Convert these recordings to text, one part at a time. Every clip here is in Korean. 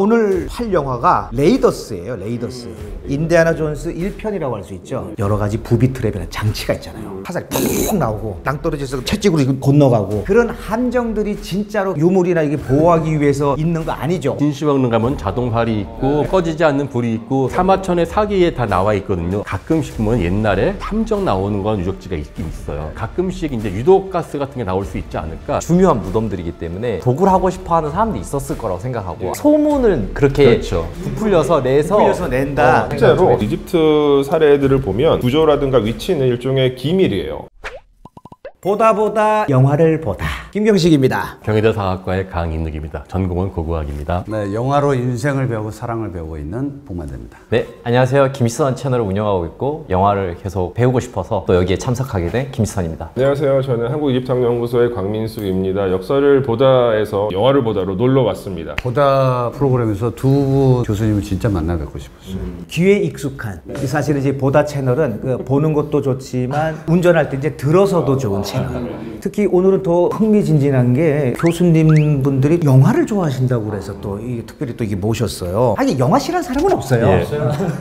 오늘 할 영화가 레이더스예요. 레이더스. 인디아나 존스 1편이라고 할 수 있죠. 여러 가지 부비 트랩이나 장치가 있잖아요. 화살이 푹 나오고 땅떨어져서 채찍으로 건너가고 그런 함정들이 진짜로 유물이나 이게 보호하기 위해서 있는 거 아니죠. 진시황릉 가면 자동발이 있고 꺼지지 않는 불이 있고 사마천의 사기에 다 나와 있거든요. 가끔씩 보면 옛날에 함정 나오는 건 유적지가 있긴 있어요. 가끔씩 이제 유독가스 같은 게 나올 수 있지 않을까. 중요한 무덤들이기 때문에 도굴 하고 싶어 하는 사람도 있었을 거라고 생각하고 소문을 그렇게 그렇죠. 부풀려서 낸다. 실제로 이집트 사례들을 보면 구조라든가 위치는 일종의 기밀이에요. 보다 영화를 보다. 김경식입니다. 경희대 사학과의 강인욱입니다. 전공은 고고학입니다. 네, 영화로 인생을 배우고 사랑을 배우고 있는 복만대입니다. 네, 안녕하세요. 김시선 채널을 운영하고 있고 영화를 계속 배우고 싶어서 또 여기에 참석하게 된 김시선입니다. 안녕하세요. 저는 한국이집트학연구소의 광민수입니다. 역사를 보다에서 영화를 보다로 놀러 왔습니다. 보다 프로그램에서 두 교수님을 진짜 만나 뵙고 싶었어요. 귀에 익숙한. 사실은 이제 보다 채널은 그 보는 것도 좋지만 운전할 때 이제 들어서도 좋은 채널. 특히 오늘은 더 흥미진진한 게 교수님 분들이 영화를 좋아하신다고 그래서 또 특별히 또 이게 모셨어요. 아니 영화 싫어하는 사람은 없어요. 예.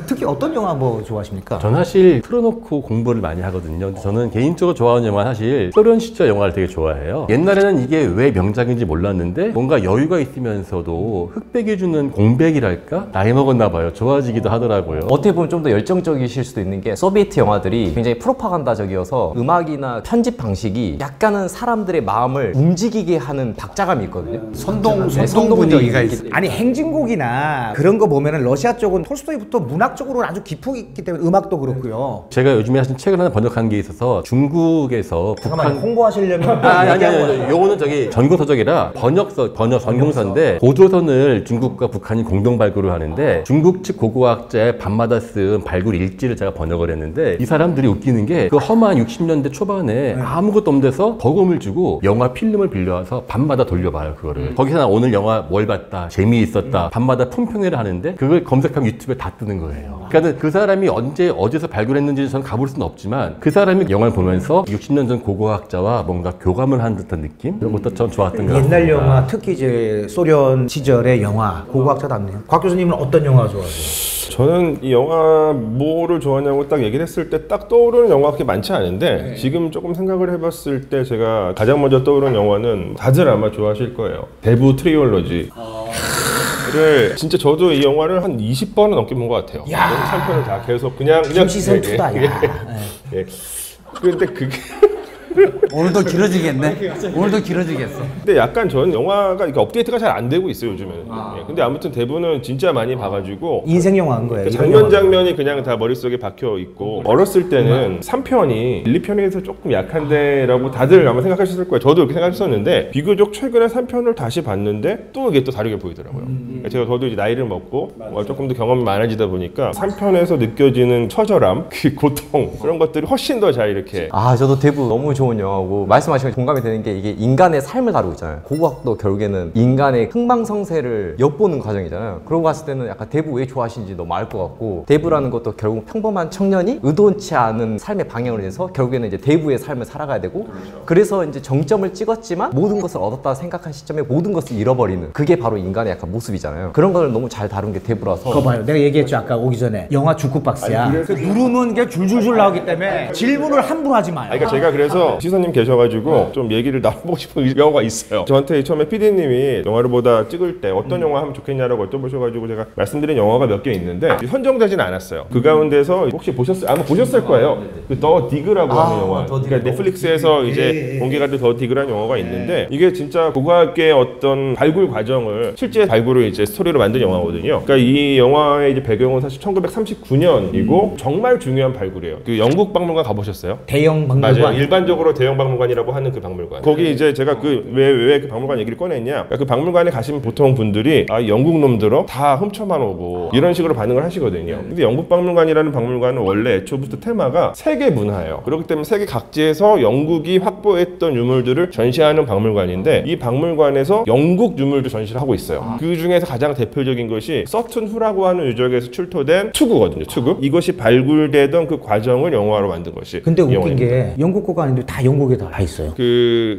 특히 어떤 영화 뭐 좋아하십니까? 저는 사실 틀어놓고 공부를 많이 하거든요. 근데 저는 개인적으로 좋아하는 영화는 사실 소련 시절 영화를 되게 좋아해요. 옛날에는 이게 왜 명작인지 몰랐는데 뭔가 여유가 있으면서도 흑백이 주는 공백이랄까? 나이 먹었나 봐요. 좋아지기도 하더라고요. 어떻게 보면 좀 더 열정적이실 수도 있는 게 소비에트 영화들이 굉장히 프로파간다적이어서 음악이나 편집 방식이 약간은 사람들의 마음을 움직이게 하는 박자감이 있거든요. 선동 선동적이가 분위기가 있어요. 아니 행진곡이나 그런 거 보면은 러시아 쪽은 톨스토이부터 문학적으로 아주 깊이 있기 때문에 음악도 그렇고요. 제가 요즘에 사실 책을 하나 번역한 게 있어서 중국에서 잠깐만 홍보하시려면 아니. 요거는 저기 전공서적이라 번역 전공서인데 고조선을 중국과 북한이 공동 발굴을 하는데 중국 측 고고학자의 밤마다 쓴 발굴 일지를 제가 번역을 했는데 이 사람들이 웃기는 게 그 험한 60년대 초반에 아무것도 없는 데서 버금을 주고 영화 필름을 빌려와서 밤마다 돌려봐요 그거를. 거기서 나 오늘 영화 뭘 봤다 재미있었다 밤마다 품평회를 하는데 그걸 검색하면 유튜브에 다 뜨는 거예요. 그러니까 그 사람이 언제 어디서 발굴했는지 저는 가볼 수는 없지만 그 사람이 영화를 보면서 60년 전 고고학자와 뭔가 교감을 한 듯한 느낌? 이런 것도 전 좋았던 것 같습니다. 옛날 영화 특히 이제 소련 시절의 영화 고고학자답네요. 곽 교수님은 어떤 영화 좋아하세요? 저는 이 영화 뭐를 좋아하냐고 딱 얘기를 했을 때 딱 떠오르는 영화가 그렇게 많지 않은데 지금 조금 생각을 해봤을 때 제가 가장 먼저 떠오르는 영화는 다들 아마 좋아하실 거예요. 대부 트리올로지. 를 진짜 저도 이 영화를 한 20번은 넘게 본 것 같아요. 3편을 다 계속 그냥 김시선 투다. 예. 그런데 그게 오늘도 길어지겠네. 오늘도 길어지겠어. 근데 약간 저는 영화가 이렇게 업데이트가 잘 안 되고 있어요 요즘에는. 예. 근데 아무튼 대부분은 진짜 많이 봐가지고 인생 영화인 거예요. 장면 장면이 그냥 다 머릿속에 박혀 있고 어렸을 때는 3편이 1, 2편에서 조금 약한데 라고 다들 아마 생각하셨을 거예요. 저도 그렇게 생각했었는데 비교적 최근에 3편을 다시 봤는데 또 이게 또 다르게 보이더라고요. 저도 이제 나이를 먹고 조금 더 경험이 많아지다 보니까 3편에서 느껴지는 처절함, 그 고통 그런 것들이 훨씬 더 잘 이렇게 저도 대부 너무 좋은 영화고 말씀하신 게 공감이 되는 게 이게 인간의 삶을 다루고 있잖아요. 고고학도 결국에는 인간의 흥망성쇠를 엿보는 과정이잖아요. 그러고 봤을 때는 약간 대부 왜 좋아하시는지 너무 알 것 같고 대부라는 것도 결국 평범한 청년이 의도치 않은 삶의 방향을 내서 결국에는 이제 대부의 삶을 살아가야 되고 그래서 이제 정점을 찍었지만 모든 것을 얻었다 생각한 시점에 모든 것을 잃어버리는 그게 바로 인간의 약간 모습이잖아요. 그런 걸 너무 잘 다룬 게 대부라서. 그거 봐요. 내가 얘기했죠 아까 오기 전에 영화 주크박스야. 누르면 게 줄줄줄 나오기 때문에 질문을 함부로 하지 마요. 그러니까 제가 그래서 시선님 계셔가지고 좀 얘기를 나눠보고 싶은 영화가 있어요. 저한테 처음에 PD님이 영화를 보다 찍을 때 어떤 영화 하면 좋겠냐라고 여쭤보셔가지고 제가 말씀드린 영화가 몇 개 있는데 선정되지는 않았어요. 그 가운데서 혹시 보셨어요? 아마 보셨을 거예요. 그 더 디그라고 하는 영화. 그러니까 넷플릭스에서 이제 공개가 된 더 디그라는 영화가 있는데 이게 진짜 고고학계의 어떤 발굴 과정을 실제 발굴을 이제 스토리로 만든 영화거든요. 그러니까 이 영화의 이제 배경은 사실 1939년이고 정말 중요한 발굴이에요. 그 영국 박물관 가보셨어요? 대형 박물관. 맞아요. 일반적으로 대형 박물관이라고 하는 그 박물관. 거기 이제 제가 그 왜 그 박물관 얘기를 꺼냈냐? 그 박물관에 가시면 보통 분들이 영국 놈들어 다 훔쳐만 오고 이런 식으로 반응을 하시거든요. 근데 영국 박물관이라는 박물관은 원래 애초부터 테마가 세계 문화예요. 그렇기 때문에 세계 각지에서 영국이 확보했던 유물들을 전시하는 박물관인데 이 박물관에서 영국 유물도 전시를 하고 있어요. 그 중에서 가장 대표적인 것이 서튼 후라고 하는 유적에서 출토된 투구거든요. 투구. 이것이 발굴되던 그 과정을 영화로 만든 것이. 근데 웃긴 영화입니다. 게 영국 거가 아닌데 다 영국에 다 있어요.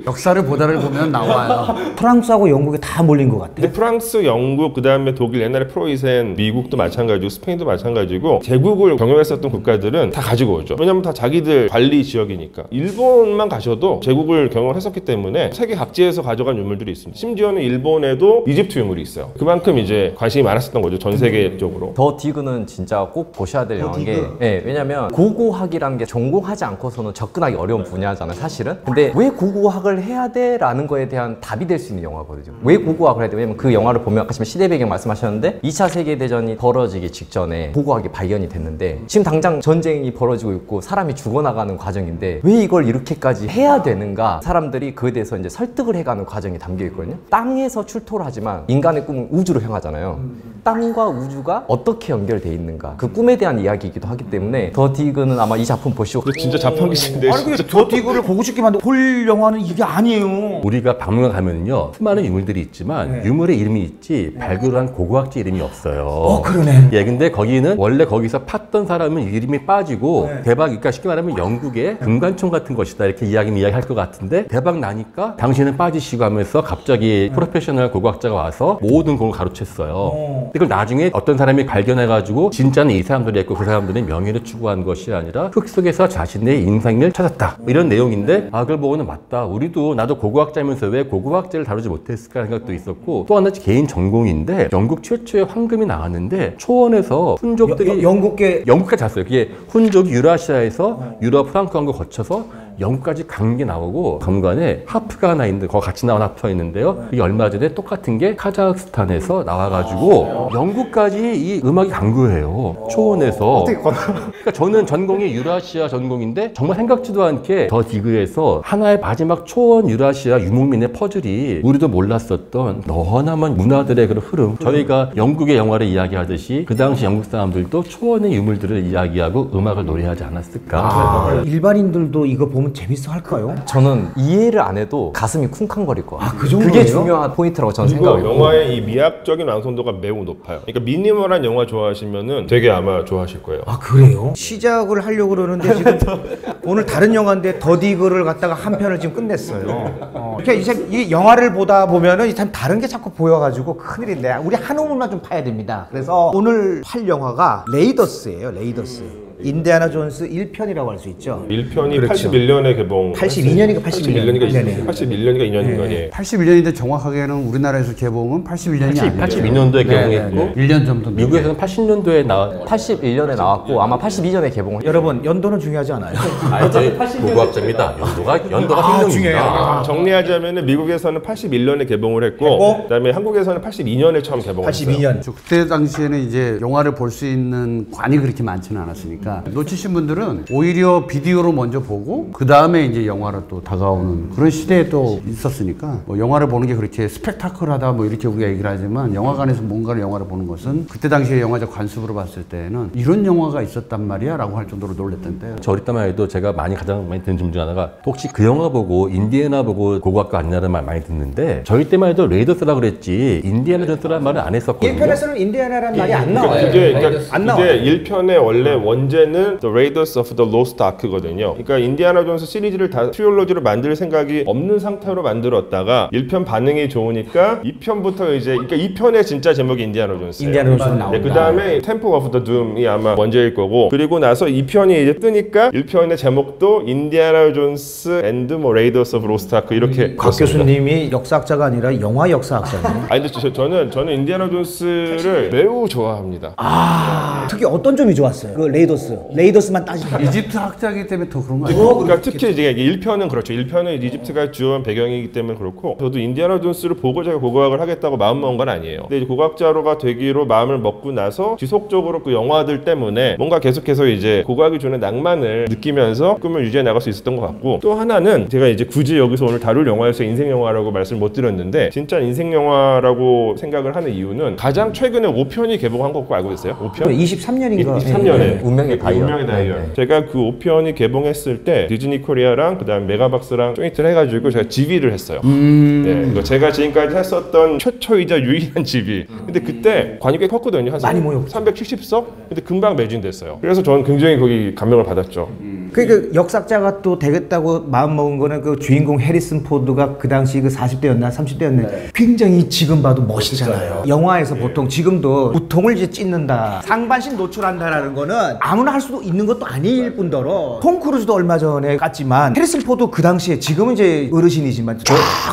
역사를 보다를 보면 나와요. 프랑스하고 영국에 다 몰린 것 같아. 근데 프랑스, 영국, 그다음에 독일, 옛날에 프로이센, 미국도 마찬가지고 스페인도 마찬가지고 제국을 경영했었던 국가들은 다 가지고 오죠. 왜냐면 다 자기들 관리 지역이니까. 일본만 가셔도 제국을 경영을 했었기 때문에 세계 각지에서 가져간 유물들이 있습니다. 심지어는 일본에도 이집트 유물이 있어요. 그만큼 이제 관심이 많았었던 거죠. 전 세계적으로. 더 디그는 진짜 꼭 보셔야 될 영화인 게 왜냐면 고고학이라는 게 전공하지 않고서는 접근하기 어려운 분야잖아요 사실은. 근데 왜 고고학을 해야 돼? 라는 거에 대한 답이 될 수 있는 영화거든요. 왜 고고학을 해야 돼? 왜냐면 그 영화를 보면 아까 시대 배경 말씀하셨는데 2차 세계대전이 벌어지기 직전에 고고학이 발견이 됐는데 지금 당장 전쟁이 벌어지고 있고 사람이 죽어나가는 과정인데 왜 이걸 이렇게까지 해야 되는가? 사람들이 그에 대해서 이제 설득을 해가는 과정이 담겨 있거든요. 땅에서 출토를 하지만 인간의 꿈은 우주로 향하잖아요. 땅과 우주가 어떻게 연결돼 있는가? 그 꿈에 대한 이야기이기도 하기 때문에 더 디그는 아마 이 작품 보시고 진짜 자판기신데. 아니 근데 저 디그를 보고 싶게 만든 볼 영화는 이게 아니에요. 우리가 박물관 가면요 수많은 유물들이 있지만 네. 유물의 이름이 있지 발굴한 고고학자 이름이 없어요. 그러네. 예, 근데 거기는 원래 거기서 팠던 사람은 이름이 빠지고 대박, 그러니까 쉽게 말하면 영국의 금관총 같은 것이다 이렇게 이야기할 것 같은데 대박 나니까 당신은 빠지시고 하면서 갑자기 프로페셔널 고고학자가 와서 모든 공을 가로챘어요. 그걸 나중에 어떤 사람이 발견해가지고 진짜는 이 사람들이 했고 그 사람들은 명예를 추구한 것이 아니라 흙 속에서 자신의 인생을 찾았다 이런 내용인데 그걸 보고는 맞다. 우리도 나도 고고학자면서 왜 고고학자를 다루지 못했을까 생각도 있었고 또 하나 개인 전공인데 영국 최초의 황금이 나왔는데 초원에서 훈족들이 영국까지 잤어요. 그게 훈족이 유라시아에서 유럽 프랑크 왕국 거쳐서 영국까지 간 게 나오고 검관에 하프가 하나 있는데 거기 같이 나온 하프가 있는데요. 이게 얼마 전에 똑같은 게 카자흐스탄에서 나와가지고 영국까지 이 음악이 간 거예요. 초원에서. 그러니까 저는 전공이 유라시아 전공인데 정말 생각지도 않게 더 디그에서 하나의 마지막 초원 유라시아 유목민의 퍼즐이 우리도 몰랐었던 너나만 문화들의 그런 흐름. 저희가 영국의 영화를 이야기하듯이 그 당시 영국 사람들도 초원의 유물들을 이야기하고 음악을 노래하지 않았을까. 일반인들도 이거 보면 재밌어 할까요? 저는 이해를 안 해도 가슴이 쿵쾅거릴 거예요. 그 정도예요? 그게 중요한 포인트라고 저는 그리고 생각해요. 영화의 이 미학적인 완성도가 매우 높아요. 그러니까 미니멀한 영화 좋아하시면은 되게 아마 좋아하실 거예요. 그래요? 시작을 하려고 그러는데 지금 오늘 다른 영화인데 더디그를 갖다가 한 편을 지금 끝냈어요. 그러니까 이제 이 영화를 보다 보면은 참 다른 게 자꾸 보여가지고 큰일인데 우리 한 우물만 좀 파야 됩니다. 그래서 오늘 팔 영화가 레이더스예요. 레이더스. 인디아나 존스 1편이라고 할 수 있죠. 1편이 그렇죠. 81년에 개봉. 82년인가 81년인가 81년인가 2년인가. 예. 81년인데 정확하게는 우리나라에서 개봉은 81년이 아니에요. 82년도에 개봉했고 1년 정도. 미국에서는 80년도에 나왔 81년에 나왔고 아마 82년에 개봉을 여러분 연도는 중요하지 않아요. 저희 고고학자입니다. 연도가 생명입니다. 정리하자면은 미국에서는 81년에 개봉을 했고 그다음에 한국에서는 82년에 처음 개봉했어요. 82년. 그때 당시에는 이제 영화를 볼 수 있는 관이 그렇게 많지는 않았으니까 놓치신 분들은 오히려 비디오로 먼저 보고 그 다음에 이제 영화로 또 다가오는 그런 시대에 또 있었으니까 뭐 영화를 보는 게 그렇게 스펙타클하다 뭐 이렇게 우리가 얘기를 하지만 영화관에서 뭔가를 영화를 보는 것은 그때 당시에 영화적 관습으로 봤을 때는 이런 영화가 있었단 말이야 라고 할 정도로 놀랬던 때요. 저 어릴 때만 해도 제가 가장 많이 듣는 질문 중 하나가 혹시 그 영화 보고 인디애나 보고 고고학과 아니냐는 말 많이 듣는데 저희 때만 해도 레이더스라고 그랬지 인디애나 존스라는 말을 안 했었거든요. 1편에서는 인디아나라는 말이 안 나와요. 안 나와요. 이게 1편의 원래 원제는 The Raiders of the Lost Ark거든요. 그러니까 인디아나 존스 시리즈를 다 트리올로지로 만들 생각이 없는 상태로 만들었다가 1편 반응이 좋으니까 2편부터 이제 그러니까 2편의 진짜 제목이 인디아나 존스예요. 인디아나 존스는 나온다. 그 다음에 Temple of the Doom이 아마 원제일 거고 그리고 나서 2편이 이제 뜨니까 1편의 제목도 인디아나 존스 앤드 뭐 Raiders of Lost Ark 이렇게 곽 그렇습니다. 교수님이 역사학자가 아니라 영화 역사학자네요. 아니 근데 저는 인디아나 존스를 매우 좋아합니다. 특히 어떤 점이 좋았어요? 그 레이더스만 따지면 이집트 학자이기 때문에 더 그런 거 아니에요? 그러니까 특히 이제 1편은 그렇죠. 1편은 이집트가 주요한 배경이기 때문에 그렇고 저도 인디아나 존스를 보고 제가 고고학을 하겠다고 마음먹은 건 아니에요. 근데 이제 고고학자로가 되기로 마음을 먹고 나서 지속적으로 그 영화들 때문에 뭔가 계속해서 이제 고고학이 주는 낭만을 느끼면서 꿈을 유지해 나갈 수 있었던 것 같고 또 하나는 제가 이제 굳이 여기서 오늘 다룰 영화에서 인생 영화라고 말씀을 못 드렸는데 진짜 인생 영화라고 생각을 하는 이유는 가장 최근에 5편이 개봉한 거 알고 계세요? 5편? 23년인가? 23년에 운명의 다이얼. 운명의 다이얼. 제가 그 5편이 개봉했을 때 디즈니 코리아랑 그다음 메가박스랑 조인트를 해가지고 제가 지휘를 했어요. 네, 이거 제가 지금까지 했었던 최초이자 유일한 지휘. 근데 그때 관이 꽤 컸거든요. 한 많이 모였죠. 370석? 근데 금방 매진됐어요. 그래서 저는 굉장히 거기 감명을 받았죠. 그 역삭자가 또 되겠다고 마음먹은 거는 그 주인공 해리슨 포드가 그 당시 그 40대였나 30대였나 굉장히 지금 봐도 멋있잖아요. 영화에서 보통 지금도 무통을 이제 찢는다, 상반신 노출한다라는 거는 아무나 할 수도 있는 것도 아닐 뿐더러 톰 크루즈도 얼마 전에 깠지만 해리슨 포드 그 당시에 지금은 이제 어르신이지만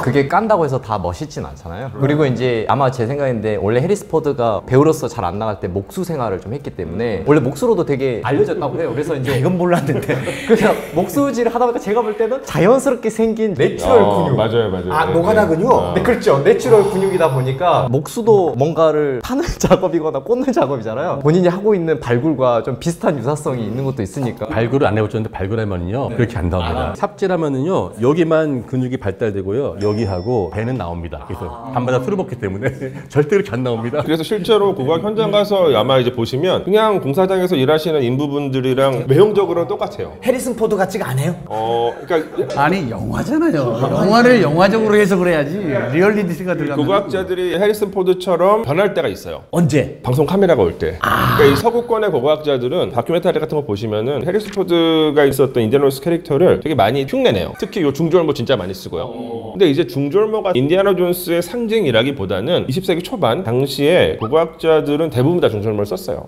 그게 깐다고 해서 다 멋있진 않잖아요. 그리고 이제 아마 제 생각인데 원래 해리스 포드가 배우로서 잘 안 나갈 때 목수 생활을 좀 했기 때문에 원래 목수로도 되게 알려졌다고 해요. 그래서 이제 이건 몰랐는데 그냥 목수질을 하다 보니까 제가 볼 때는 자연스럽게 생긴 내추럴 근육. 맞아요. 아 노가다 근육? 네, 그렇죠. 내추럴 근육이다 보니까 목수도 뭔가를 파는 작업이거나 꽂는 작업이잖아요. 본인이 하고 있는 발굴과 좀 비슷한 유사성이 있는 것도 있으니까. 발굴을 안 해보셨는데 발굴하면은요 그렇게 안 나옵니다. 삽질하면은요 여기만 근육이 발달되고요 여기하고 배는 나옵니다. 그래서 밤마다 술을 먹기 때문에 절대 그렇게 안 나옵니다. 그래서 실제로 고고학 현장 가서 아마 이제 보시면 그냥 공사장에서 일하시는 인부분들이랑 외형적으로는 똑같아요. 해리슨 포드 같지가 않아요? 그러니까 아니 영화잖아요. 영화를 영화적으로 해석을 해야지 리얼리티가 들어가면. 고고학자들이 해리슨 포드처럼 변할 때가 있어요. 언제? 방송 카메라가 올 때. 그러니까 이 서구권의 고고학자들은 다큐멘터리 같은 거 보시면은 해리슨 포드가 있었던 인디아나 존스 캐릭터를 되게 많이 흉내내요. 특히 요 중절모 진짜 많이 쓰고요. 근데 이제 중절모가 인디아나 존스의 상징이라기보다는 20세기 초반 당시에 고고학자들은 대부분 다 중절모를 썼어요.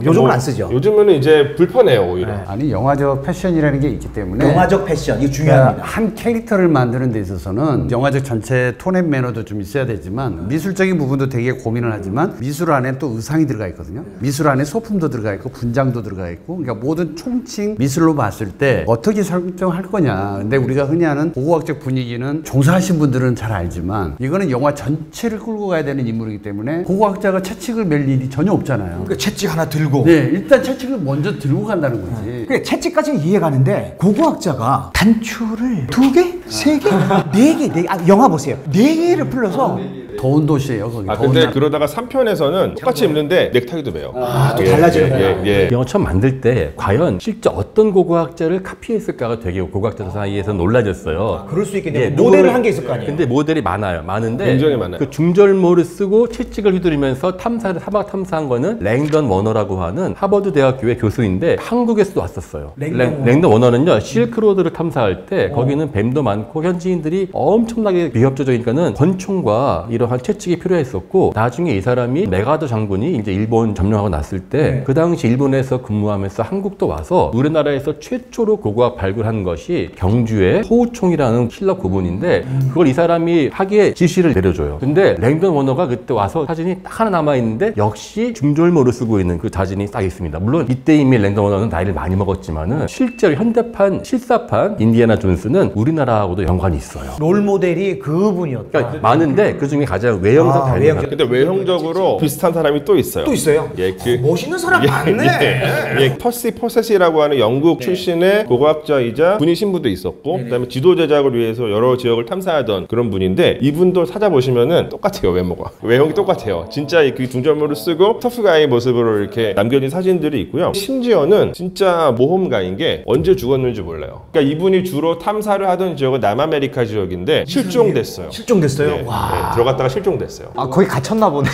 요즘은 안 쓰죠. 요즘은 이제 불편해요 오히려. 아니 영화적 패션이라는 게 있기 때문에 영화적 패션 이거 중요합니다. 한 캐릭터를 만드는 데 있어서는 영화적 전체 톤앤 매너도 좀 있어야 되지만 미술적인 부분도 되게 고민을 하지만 미술 안에 또 의상이 들어가 있거든요. 미술 안에 소품도 들어가 있고 분장도 들어가 있고 그러니까 모든 총칭 미술로 봤을 때 어떻게 설정할 거냐. 근데 우리가 흔히 하는 고고학적 분위기는 종사하신 분들은 잘 알지만 이거는 영화 전체를 끌고 가야 되는 인물이기 때문에 고고학자가 채찍을 멜 일이 전혀 없잖아요. 그 채찍 하나 들고. 네, 일단 채찍을 먼저 들고 간다는 거지. 그래 채찍까지는 이해가는데 고고학자가 단추를 2개? 3개? 4개? 4개? 아, 영화 보세요. 4개를 풀러서 더운 도시예요, 거기. 더운 근데 날. 그러다가 3편에서는 똑같이 입는데 넥타이도 매요. 또 달라지는구나. 예. 영화 처음 만들 때 과연 실제 어떤 고고학자를 카피했을까가 되게 고고학자들 사이에서 논란이었어요. 그럴 수 있겠네요. 예, 모델을 한 게 있을 거 아니에요. 근데 모델이 많아요. 많은데 굉장히 많아요. 그 중절모를 쓰고 채찍을 휘두르면서 사막 탐사한 거는 랭던 워너라고 하는 하버드 대학교의 교수인데 한국에서도 왔었어요. 랭던 워너는요 실크로드를 탐사할 때 거기는 뱀도 많고 현지인들이 엄청나게 비협조적이니까는 권총과 이러한 채찍이 필요했었고 나중에 이 사람이 메가더 장군이 이제 일본 점령하고 났을 때 그 당시 일본에서 근무하면서 한국도 와서 우리나라에서 최초로 고고학 발굴한 것이 경주의 호우총이라는 킬러 구분인데 그걸 이 사람이 하기에 지시를 내려줘요. 근데 랭던 워너가 그때 와서 사진이 딱 하나 남아있는데 역시 중절모를 쓰고 있는 그 사진이 딱 있습니다. 물론 이때 이미 랭던 워너는 나이를 많이 먹었지만은 실제로 현대판 실사판 인디애나 존스는 우리나라하고도 연관이 있어요. 롤 모델이 그분이었다. 그러니까 많은데 그 중에 가장 외형상 다른 외형적. 근데 외형적으로 비슷한 사람이 또 있어요. 또 있어요? 예, 멋있는 사람 많네. 퍼시 포셋이라고 하는 영국 출신의 고고학자이자 군인 신부도 있었고 그다음에 지도 제작을 위해서 여러 지역을 탐사하던 그런 분인데 이분도 찾아보시면은 똑같아요. 외모가 외형이 똑같아요. 진짜 그 중절모를 쓰고 터프가이 모습으로 이렇게 남겨진 사진들이 있고요. 심지어는 진짜 모험가인 게 언제 죽었는지 몰라요. 그러니까 이분이 주로 탐사를 하던 지역은 남아메리카 지역인데 실종됐어요. 실종됐어요? 네, 와. 네, 들어갔다가 실종됐어요. 아 거기 갇혔나 보네.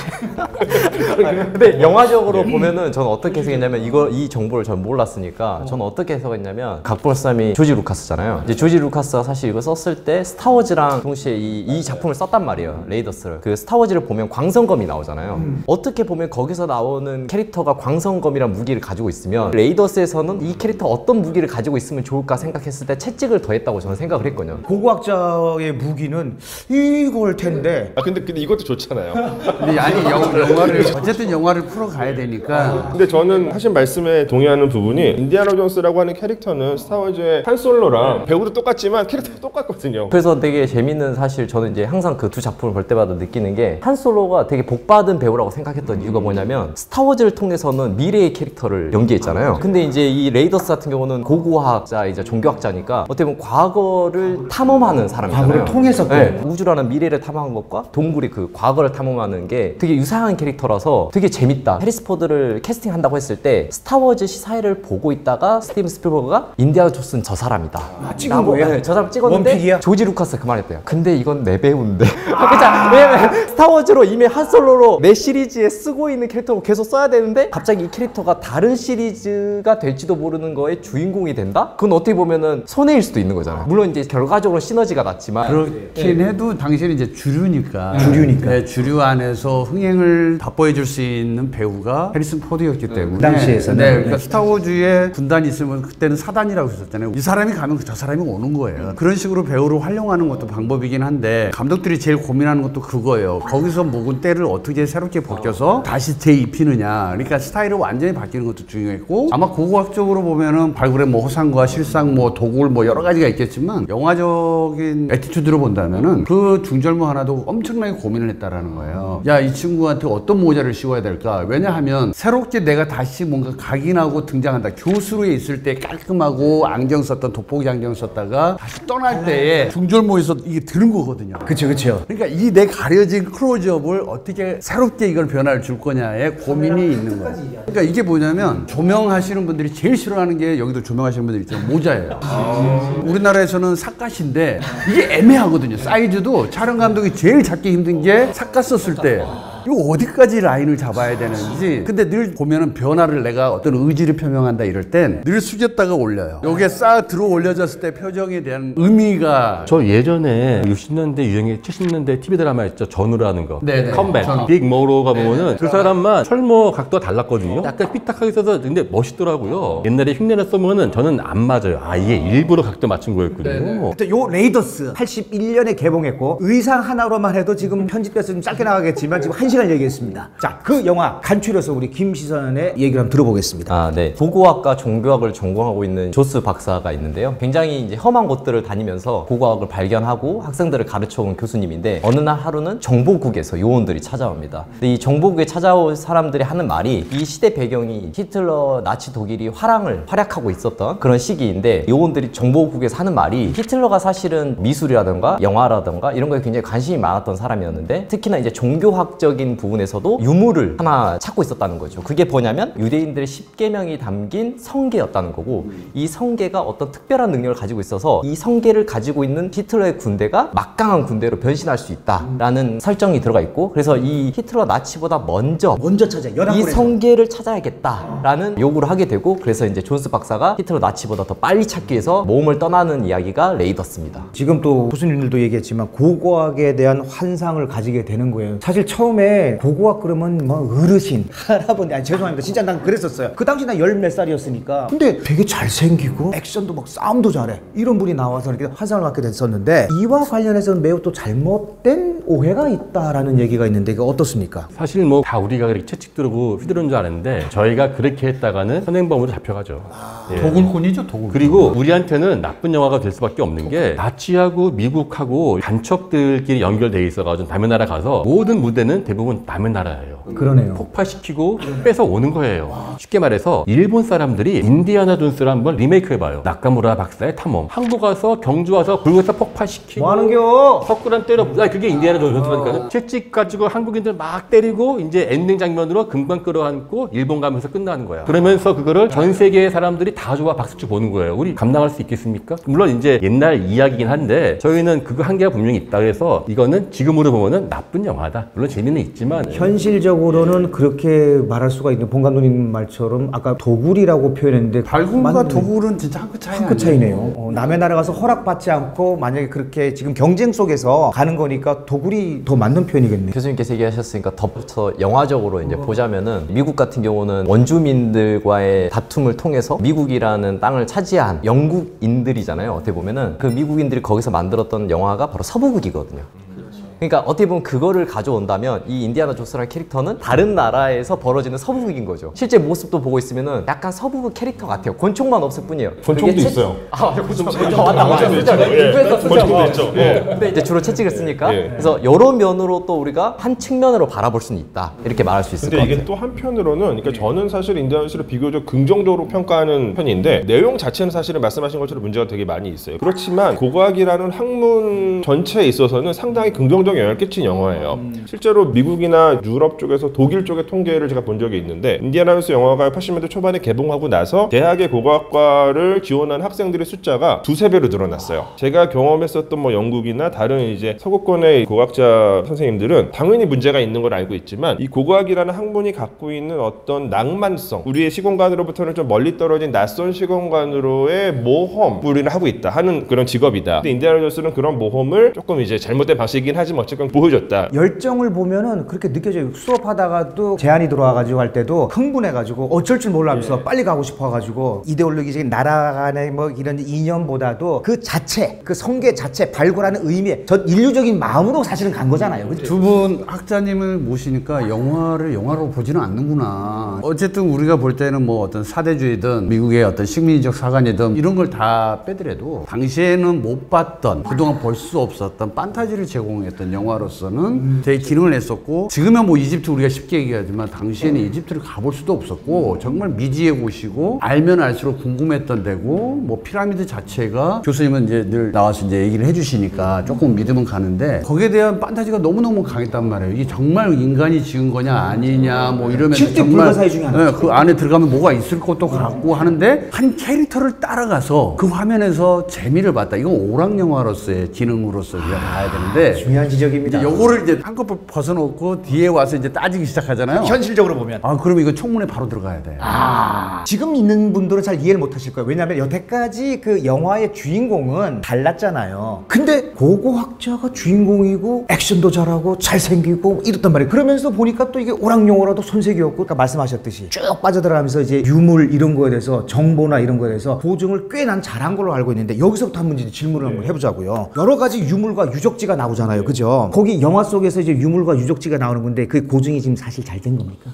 근데 영화적으로 보면은 저는 어떻게 해석했냐면 이 정보를 전 몰랐으니까 저는 어떻게 해석했냐면 각본사람이 조지 루카스잖아요. 이제 조지 루카스가 사실 이거 썼을 때 스타워즈랑 동시에 이 작품을 썼단 말이에요. 레이더스를. 그 스타워즈를 보면 광선검이 나오잖아요. 어떻게 보면 거기서 나오는 캐릭터가 광선검이란 무기를 가지고 있으면 레이더스에서는 이 캐릭터 어떤 무기를 가지고 있으면 좋을까 생각했을 때 채찍을 더했다고 저는 생각을 했거든요. 고고학자의 무기는 이걸 텐데. 근데 이것도 좋잖아요. 근데 아니 영화를 어쨌든 영화를 풀어가야 되니까 근데 저는 하신 말씀에 동의하는 부분이 인디아나 존스라고 하는 캐릭터는 스타워즈의 한 솔로랑 배우도 똑같지만 캐릭터도 똑같거든요. 그래서 되게 재밌는 사실 저는 이제 항상 그 두 작품을 볼 때마다 느끼는 게 한 솔로가 되게 복받은 배우라고 생각했던 이유가 뭐냐면 스타워즈를 통해서는 미래의 캐릭터를 연기했잖아요. 근데 이제 이 레이더스 같은 경우는 고고학자 이제 종교학자니까 어떻게 보면 과거를 탐험하는 사람이잖아요. 과거를 통해서 또. 네, 우주라는 미래를 탐험한 것과 몽골이 그 과거를 탐험하는 게 되게 유사한 캐릭터라서 되게 재밌다. 해리스 포드를 캐스팅한다고 했을 때 스타워즈 시사회를 보고 있다가 스티븐 스필버그가 인디아나 존스는 저 사람이다. 찍은 거예요? 네, 저 사람 찍었는데 원픽이야? 조지 루카스 그 말했대요. 근데 이건 내 배우인데. 그러니까 왜냐면 스타워즈로 이미 한 솔로로 내 시리즈에 쓰고 있는 캐릭터로 계속 써야 되는데 갑자기 이 캐릭터가 다른 시리즈가 될지도 모르는 거의 주인공이 된다? 그건 어떻게 보면은 손해일 수도 있는 거잖아요. 물론 이제 결과적으로 시너지가 났지만 그렇긴 해도 당신이 이제 주류니까. 주류니까. 네, 주류 안에서 흥행을 답보해 줄 수 있는 배우가 해리슨 포드였기 때문에. 그 당시에서는. 네, 그러니까 스타워즈에 군단이 있으면 그때는 사단이라고 했었잖아요. 이 사람이 가면 저 사람이 오는 거예요. 그런 식으로 배우를 활용하는 것도 방법이긴 한데 감독들이 제일 고민하는 것도 그거예요. 거기서 묵은 때를 어떻게 새롭게 벗겨서 다시 재입히느냐. 그러니까 스타일을 완전히 바뀌는 것도 중요했고 아마 고고학적으로 보면은 발굴의 뭐 호상과 실상 뭐 도굴 뭐 여러 가지가 있겠지만 영화적인 애티튜드로 본다면은 그 중절모 하나도 엄청나게 고민을 했다라는 거예요. 야, 이 친구한테 어떤 모자를 씌워야 될까? 왜냐하면 새롭게 내가 다시 뭔가 각인하고 등장한다. 교수로 있을 때 깔끔하고 안경 썼던 돋보기 안경 썼다가 다시 떠날 때에 중절모에서 이게 드는 거거든요. 그쵸. 그러니까 이 내 가려진 클로즈업을 어떻게 새롭게 이걸 변화를 줄 거냐에 고민이 있는 거예요. 그러니까 이게 뭐냐면 조명하시는 분들이 제일 싫어하는 게 여기도 조명하시는 분들 있잖아요. 모자예요. 우리나라에서는 삿갓인데 이게 애매하거든요. 사이즈도 촬영 감독이 제일 잡기 힘든 게 삿갓 썼을 때 이거 어디까지 라인을 잡아야 되는지. 근데 늘 보면은 변화를 내가 어떤 의지를 표명한다 이럴 땐 늘 숙였다가 올려요. 여기에 싹 들어 올려졌을 때 표정에 대한 의미가. 저 예전에 60년대 유행의 70년대 TV 드라마 있죠. 전우라는 거. 네네. 컴백. 전우. 빅 모로가 보면은 그 사람만 철모 각도가 달랐거든요. 약간 삐딱하게 있어서 근데 멋있더라고요. 옛날에 흉내를 쏘면은 저는 안 맞아요. 아, 이게 일부러 각도 맞춘 거였군요. 그때 요 레이더스 81년에 개봉했고 의상 하나로만 해도 지금 편집돼서 좀 짧게 나가겠지만 지금 1시간 얘기했습니다. 자, 그 영화 간추려서 우리 김시선의 얘기를 한번 들어보겠습니다. 아, 네. 고고학과 종교학을 전공하고 있는 조스 박사가 있는데요. 굉장히 이제 험한 곳들을 다니면서 고고학을 발견하고 학생들을 가르쳐온 교수님인데 어느 날 하루는 정보국에서 요원들이 찾아옵니다. 근데 이 정보국에 찾아온 사람들이 하는 말이 이 시대 배경이 히틀러 나치 독일이 활약하고 있었던 그런 시기인데 요원들이 정보국에서 하는 말이 히틀러가 사실은 미술이라든가 영화라든가 이런 거에 굉장히 관심이 많았던 사람이었는데 특히나 이제 종교학적인 부분에서도 유물을 하나 찾고 있었다는 거죠. 그게 뭐냐면 유대인들의 10계명이 담긴 성계였다는 거고 이 성계가 어떤 특별한 능력을 가지고 있어서 이 성계를 가지고 있는 히틀러의 군대가 막강한 군대로 변신할 수 있다라는 설정이 들어가 있고 그래서 이 히틀러 나치보다 먼저 찾아. 이 연합군에서. 성계를 찾아야겠다라는 요구를 하게 되고 그래서 이제 존스 박사가 히틀러 나치보다 더 빨리 찾기 위해서 모험을 떠나는 이야기가 레이더스입니다. 지금 또 교수님들도 얘기했지만 고고학에 대한 환상을 가지게 되는 거예요. 사실 처음에 고고학 그러면 뭐 어르신, 할아버지, 아니 죄송합니다. 진짜 난 그랬었어요. 그 당시 나 10몇 살이었으니까. 근데 되게 잘생기고 액션도 막 싸움도 잘해. 이런 분이 나와서 이렇게 환상을 갖게 됐었는데 이와 관련해서는 매우 또 잘못된 오해가 있다라는 얘기가 있는데 이거 어떻습니까? 사실 뭐 다 우리가 그렇게 채찍 들고 휘두른 줄 아는데 저희가 그렇게 했다가는 선행범으로 잡혀가죠. 예. 도굴꾼이죠, 도굴꾼. 그리고 우리한테는 나쁜 영화가 될 수밖에 없는 게 나치하고 미국하고 간척들끼리 연결돼 있어가지고 남의 나라 가서 모든 무대는 대부분 남의 나라예요. 그러네요. 폭파시키고 뺏어 오는 거예요. 쉽게 말해서 일본 사람들이 인디아나 존스를 한번 리메이크 해봐요. 나카무라 박사의 탐험. 한국 와서 경주 와서 불에서 폭파시키고 뭐 하는겨? 석굴암 때려. 그게 인디아나 존스라니까요. 채찍 가지고 한국인들 막 때리고 이제 엔딩 장면으로 금방 끌어안고 일본 가면서 끝나는 거야. 그러면서 그거를 전 세계의 사람들이 다 좋아 박수쳐 보는 거예요. 우리 감당할 수 있겠습니까? 물론 이제 옛날 이야기긴 한데 저희는 그거 한계가 분명히 있다 그래서 이거는 지금으로 보면은 나쁜 영화다. 물론 재미는 있지만 현실적으로는 그렇게 말할 수가 있는 본 감독님 말처럼 아까 도굴이라고 표현했는데 발굴과 맞네. 도굴은 진짜 한 끗 차이 한 끗 차이네요. 남의 나라 가서 허락받지 않고 만약에 그렇게 지금 경쟁 속에서 가는 거니까 도굴이 더 맞는 표현이겠네요. 교수님께서 얘기하셨으니까 덧붙여 영화적으로 이제 보자면은 미국 같은 경우는 원주민들과의 다툼을 통해서 미국이라는 땅을 차지한 영국인들이잖아요. 어떻게 보면은 그 미국인들이 거기서 만들었던 영화가 바로 서부극이거든요. 그러니까 어떻게 보면 그거를 가져온다면 이 인디아나 존스라는 캐릭터는 다른 나라에서 벌어지는 서부극인 거죠. 실제 모습도 보고 있으면은 약간 서부극 캐릭터 같아요. 권총만 없을 뿐이에요. 권총도 있어요. 아, 권총. 맞다. 권총도 있죠. 예. 근데 이제 주로 채찍을 쓰니까 예. 그래서 여러 면으로 또 우리가 한 측면으로 바라볼 수는 있다. 이렇게 말할 수 있을 것 근데 같아요. 이게 또 한편으로는 그러니까 저는 사실 인디아나 존스를 비교적 긍정적으로 평가하는 편인데 내용 자체는 사실은 말씀하신 것처럼 문제가 되게 많이 있어요. 그렇지만 고고학이라는 학문 전체에 있어서는 상당히 긍정적 감독에 영향을 끼친 영화예요. 실제로 미국이나 유럽 쪽에서 독일 쪽의 통계를 제가 본 적이 있는데 인디아나 존스 영화가 80년대 초반에 개봉하고 나서 대학의 고고학과를 지원한 학생들의 숫자가 두세 배로 늘어났어요. 제가 경험했었던 뭐 영국이나 다른 이제 서구권의 고고학자 선생님들은 당연히 문제가 있는 걸 알고 있지만 이 고고학이라는 학문이 갖고 있는 어떤 낭만성, 우리의 시공간으로부터는 좀 멀리 떨어진 낯선 시공간으로의 모험을 하고 있다 하는 그런 직업이다. 근데 인디아나 존스는 그런 모험을 조금 이제 잘못된 방식이긴 하지만 어쨌든 보여줬다. 열정을 보면은 그렇게 느껴져요. 수업하다가도 제안이 들어와가지고 할 때도 흥분해가지고 어쩔 줄 몰라면서 빨리 가고 싶어가지고 이데올로기적인 나라 간의 뭐 이런 이념보다도 그 자체, 그 성계 자체 발굴하는 의미, 전 인류적인 마음으로 사실은 간 거잖아요. 그죠? 두 분 학자님을 모시니까 영화를 영화로 보지는 않는구나. 어쨌든 우리가 볼 때는 뭐 어떤 사대주의든 미국의 어떤 식민지적 사관이든 이런 걸 다 빼더라도 당시에는 못 봤던, 그동안 볼 수 없었던 판타지를 제공했던 영화로서는 되게 기능을 했었고, 지금은 뭐 이집트 우리가 쉽게 얘기하지만 당시에는 이집트를 가볼 수도 없었고 정말 미지의 곳이고 알면 알수록 궁금했던 데고, 뭐 피라미드 자체가 교수님은 이제 늘 나와서 이제 얘기를 해주시니까 조금 믿으면 가는데 거기에 대한 판타지가 너무너무 강했단 말이에요. 이게 정말 인간이 지은 거냐 아니냐 뭐 이러면 실제 불가사의 중에 하나. 네, 그 안에 들어가면 뭐가 있을 것도 같고 하는데 한 캐릭터를 따라가서 그 화면에서 재미를 봤다. 이건 오락 영화로서의 기능으로서 우리가 봐야 되는데 중요한 지적입니다. 이제 요거를 이제 한꺼번에 벗어놓고 뒤에 와서 이제 따지기 시작하잖아요. 현실적으로 보면. 아, 그럼 이거 청문회 바로 들어가야 돼. 지금 있는 분들은 잘 이해를 못 하실 거예요. 왜냐하면 여태까지 그 영화의 주인공은 달랐잖아요. 근데 고고학자가 주인공이고 액션도 잘하고 잘생기고 이랬단 말이에요. 그러면서 보니까 또 이게 오락용어라도 손색이었고, 그러니까 말씀하셨듯이 쭉 빠져들어가면서 이제 유물 이런 거에 대해서 정보나 이런 거에 대해서 보증을 꽤 난 잘한 걸로 알고 있는데, 여기서부터 한번 이제 질문을 한번 해보자고요. 여러 가지 유물과 유적지가 나오잖아요. 그죠? 거기 영화 속에서 이제 유물과 유적지가 나오는 건데 그 고증이 지금 사실 잘 된 겁니까?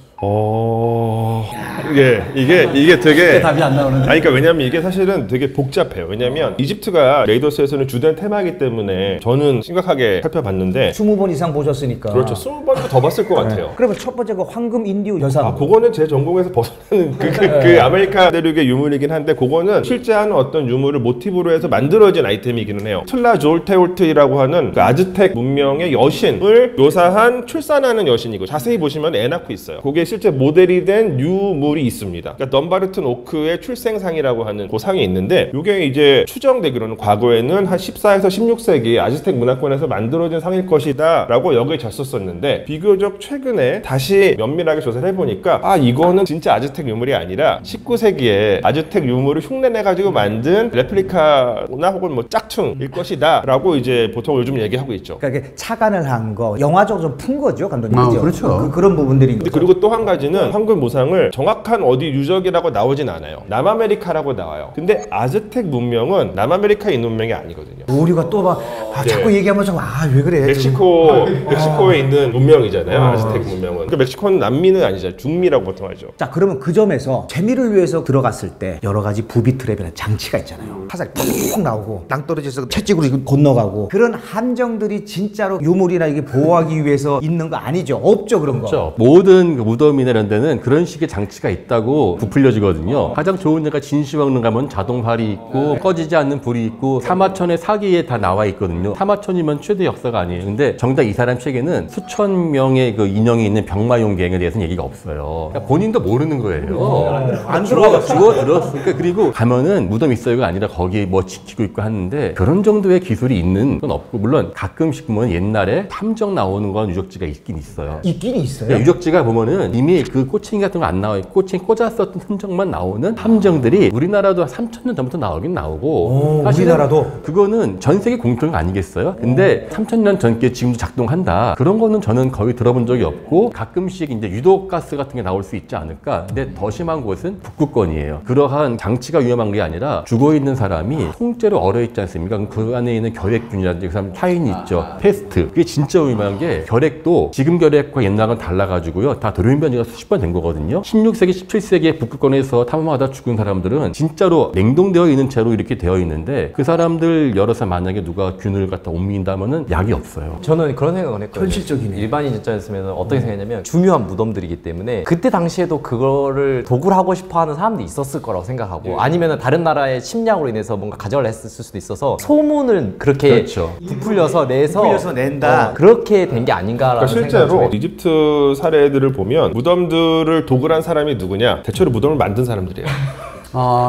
이게 되게 답이 안 나오는데. 아니, 그러니까 왜냐면 이게 사실은 되게 복잡해요. 왜냐면 이집트가 레이더스에서는 주된 테마이기 때문에 저는 심각하게 살펴봤는데 20번 이상 보셨으니까. 그렇죠. 20번도 더 봤을 것 같아요. 그러면 첫 번째 그 황금 인디오 여상. 그거는 제 전공에서 벗어나는 그 아메리카 대륙의 유물이긴 한데, 그거는 실제한 어떤 유물을 모티브로 해서 만들어진 아이템이기는 해요. 틀라졸테올트이라고 하는 그 아즈텍 문명의 여신을 묘사한 출산하는 여신이고, 자세히 보시면 애 낳고 있어요. 그게 실제 모델이 된 유물이 있습니다. 그러니까 덤바르튼 오크의 출생상이라고 하는 그 상이 있는데, 이게 이제 추정되기로는 과거에는 한 14에서 16세기 아즈텍 문화권에서 만들어진 상일 것이다 라고 여겨졌었는데, 비교적 최근에 다시 면밀하게 조사를 해보니까 이거는 진짜 아즈텍 유물이 아니라 19세기에 아즈텍 유물을 흉내내가지고 만든 레플리카나 혹은 뭐 짝퉁일 것이다 라고 이제 보통 요즘 얘기하고 있죠. 그러니까 이게 착안을 한 거, 영화적으로 좀 푼 거죠, 감독님. 그죠? 그렇죠. 그런 부분들이. 근데 그리고 또 한 가지는 황금 무상을 정확한 어디 유적이라고 나오진 않아요. 남아메리카라고 나와요. 근데 아즈텍 문명은 남아메리카에 있는 문명이 아니거든요. 우리가 또 막 자꾸 얘기하면서 왜 그래? 멕시코에 있는 문명이잖아요. 아즈텍 문명은. 그러니까 멕시코는 남미는 아니잖아요. 중미라고 보통 하죠. 자, 그러면 그 점에서 재미를 위해서 들어갔을 때 여러 가지 부비 트랩이나 장치가 있잖아요. 화살이 푹 나오고 낭떠러지에서 채찍으로 건너가고, 그런 함정들이 진짜로 유물이나 이게 보호하기 위해서 있는 거 아니죠? 없죠, 그런 거. 그렇죠. 모든 그 무덤이나 이런 데는 그런 식의 장치가 있다고 부풀려지거든요. 가장 좋은 데가 진시황릉 가면 자동발이 있고 꺼지지 않는 불이 있고 사마천의 사기에 다 나와 있거든요. 사마천이면 최대 역사가 아니에요. 근데 정작 이 사람 책에는 수천 명의 그 인형이 있는 병마용계에 대해서는 얘기가 없어요. 그러니까 본인도 모르는 거예요. 안 들어갔어. 들었으니까. 그리고 가면은 무덤 있어요가 아니라 거기에 뭐 지키고 있고 하는데, 그런 정도의 기술이 있는 건 없고, 물론 가끔씩 보면 옛날에 탐정 나오는 건 유적지가 있긴 있어요. 있긴 있어요. 유적지가 보면은 이미 그 꼬챙이 같은 거 안 나와 있고 꼬챙이 꽂았었던 흔적만 나오는 함정들이 우리나라도 3,000년 전부터 나오긴 나오고, 사실은 우리나라도? 그거는 전 세계 공통 아니겠어요? 근데 3,000년 전께 지금도 작동한다, 그런 거는 저는 거의 들어본 적이 없고, 가끔씩 이제 유독가스 같은 게 나올 수 있지 않을까. 근데 더 심한 곳은 북극권이에요. 그러한 장치가 위험한 게 아니라 죽어있는 사람이 통째로 얼어있지 않습니까? 그럼 그 안에 있는 결핵균이라든지 그 사람 타인이 있죠. 패스트. 그게 진짜 위험한 게, 결핵도 지금 결핵과 옛날은 달라가지고요, 다 돌연변이 탐험한 지가 수십 번 된 거거든요. 16세기, 17세기에 북극권에서 탐험하다 죽은 사람들은 진짜로 냉동되어 있는 채로 이렇게 되어 있는데 그 사람들 열어서 만약에 누가 균을 갖다 옮긴다면은 약이 없어요. 저는 그런 생각을 했거든요. 현실적이네. 일반인 입장이었으면 어떻게 생각했냐면 중요한 무덤들이기 때문에 그때 당시에도 그거를 도구를 하고 싶어하는 사람들이 있었을 거라고 생각하고 아니면 다른 나라의 침략으로 인해서 뭔가 가져가려 했을 수도 있어서 소문을 그렇게 그렇죠. 부풀려서 내서 부풀려서 낸다. 그렇게 된 게 아닌가라는 그러니까 생각을 실제로 좀 이집트 사례들을 보면 무덤들을 도굴 한 사람이 누구냐? 대체로 무덤을 만든 사람들이에요.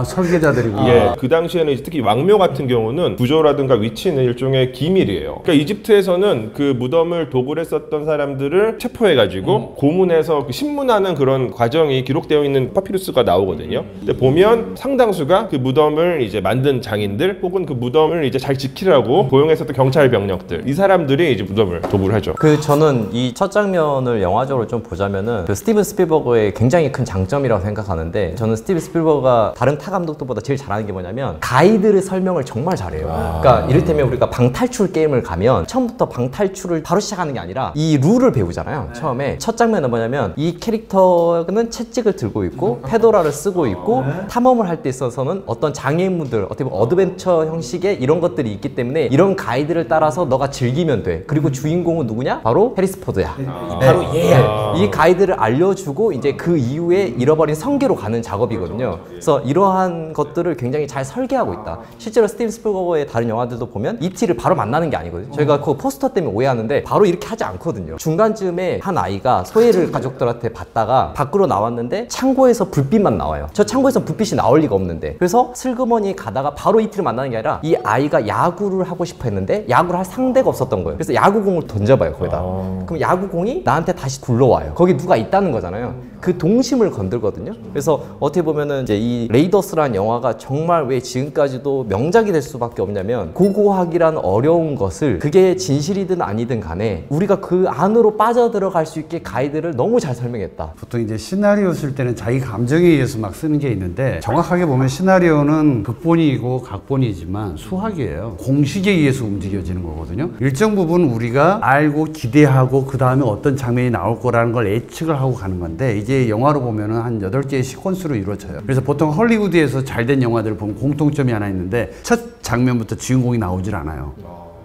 설계자들이고. 예, 그 당시에는 특히 왕묘 같은 경우는 구조라든가 위치는 일종의 기밀이에요. 그러니까 이집트에서는 그 무덤을 도굴했었던 사람들을 체포해가지고 고문해서 그 신문하는 그런 과정이 기록되어 있는 파피루스가 나오거든요. 근데 보면 상당수가 그 무덤을 이제 만든 장인들 혹은 그 무덤을 이제 잘 지키라고 고용했었던 경찰 병력들, 이 사람들이 이제 무덤을 도굴하죠. 저는 이 첫 장면을 영화적으로 좀 보자면은 그 스티븐 스필버그의 굉장히 큰 장점이라고 생각하는데 저는 스티븐 스필버그가 다른 타 감독들보다 제일 잘하는 게 뭐냐면 가이드를 설명을 정말 잘해요. 그러니까 이를테면 우리가 방탈출 게임을 가면 처음부터 방탈출을 바로 시작하는 게 아니라 이 룰을 배우잖아요. 처음에 첫 장면은 뭐냐면 이 캐릭터는 채찍을 들고 있고 페도라를 쓰고 있고 탐험을 할 때 있어서는 어떤 장애인분들 어떻게 보면 어드벤처 형식의 이런 것들이 있기 때문에 이런 가이드를 따라서 너가 즐기면 돼. 그리고 주인공은 누구냐? 바로 해리스 포드야. 바로 얘야. 이 가이드를 알려주고 이제 그 이후에 잃어버린 성계로 가는 작업이거든요. 그래서 이러한 것들을 굉장히 잘 설계하고 있다. 실제로 스티븐 스필버그의 다른 영화들도 보면 E.T.를 바로 만나는 게 아니거든요. 저희가 그 포스터 때문에 오해하는데 바로 이렇게 하지 않거든요. 중간쯤에 한 아이가 소해를 가족들한테 받다가 밖으로 나왔는데 창고에서 불빛만 나와요. 저 창고에서 불빛이 나올 리가 없는데 그래서 슬그머니 가다가 바로 E.T.를 만나는 게 아니라 이 아이가 야구를 하고 싶어 했는데 야구를 할 상대가 없었던 거예요. 그래서 야구공을 던져봐요 거기다. 그럼 야구공이 나한테 다시 굴러와요. 거기 누가 있다는 거잖아요. 그 동심을 건들거든요. 그래서 어떻게 보면은 이제 이 레이더스라는 영화가 정말 왜 지금까지도 명작이 될 수밖에 없냐면 고고학이란 어려운 것을 그게 진실이든 아니든 간에 우리가 그 안으로 빠져들어갈 수 있게 가이드를 너무 잘 설명했다. 보통 이제 시나리오 쓸 때는 자기 감정에 의해서 막 쓰는 게 있는데 정확하게 보면 시나리오는 극본이고 각본이지만 수학이에요. 공식에 의해서 움직여지는 거거든요. 일정 부분 우리가 알고 기대하고 그 다음에 어떤 장면이 나올 거라는 걸 예측을 하고 가는 건데 이제 영화로 보면은 한 8개의 시퀀스로 이루어져요. 그래서 보통 헐리우드에서 잘된 영화들을 보면 공통점이 하나 있는데 첫 장면부터 주인공이 나오질 않아요.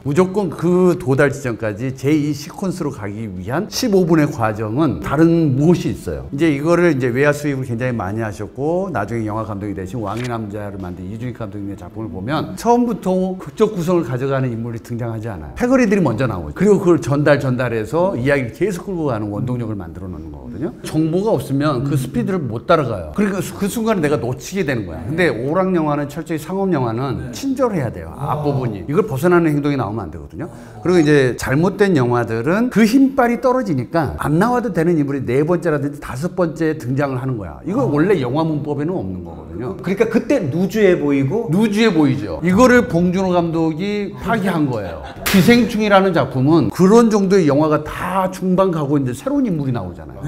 무조건 그 도달 지점까지 제2 시퀀스로 가기 위한 15분의 과정은 다른 무엇이 있어요. 이제 이거를 이제 외화 수입을 굉장히 많이 하셨고 나중에 영화 감독이 되신 왕의 남자를 만든 이준익 감독님의 작품을 보면 처음부터 극적 구성을 가져가는 인물이 등장하지 않아요. 패거리들이 먼저 나오죠. 그리고 그걸 전달해서 이야기를 계속 끌고 가는 원동력을 만들어 놓는 거거든요. 정보가 없으면 그 스피드를 못 따라가요. 그러니까 그 순간에 내가 놓치게 되는 거야. 근데 오락 영화는 철저히 상업 영화는 친절해야 돼요. 앞부분이. 이걸 벗어나는 행동이 나오면 안 되거든요. 그리고 이제 잘못된 영화들은 그 힘빨이 떨어지니까 안 나와도 되는 인물이 4번째라든지 5번째 등장을 하는 거야. 이거 원래 영화 문법에는 없는 거거든요. 그러니까 그때 누주해 보이고 누주해 보이죠. 이거를 봉준호 감독이 파기한 거예요. 기생충이라는 작품은 그런 정도의 영화가 다 중반 가고 이제 새로운 인물이 나오잖아요.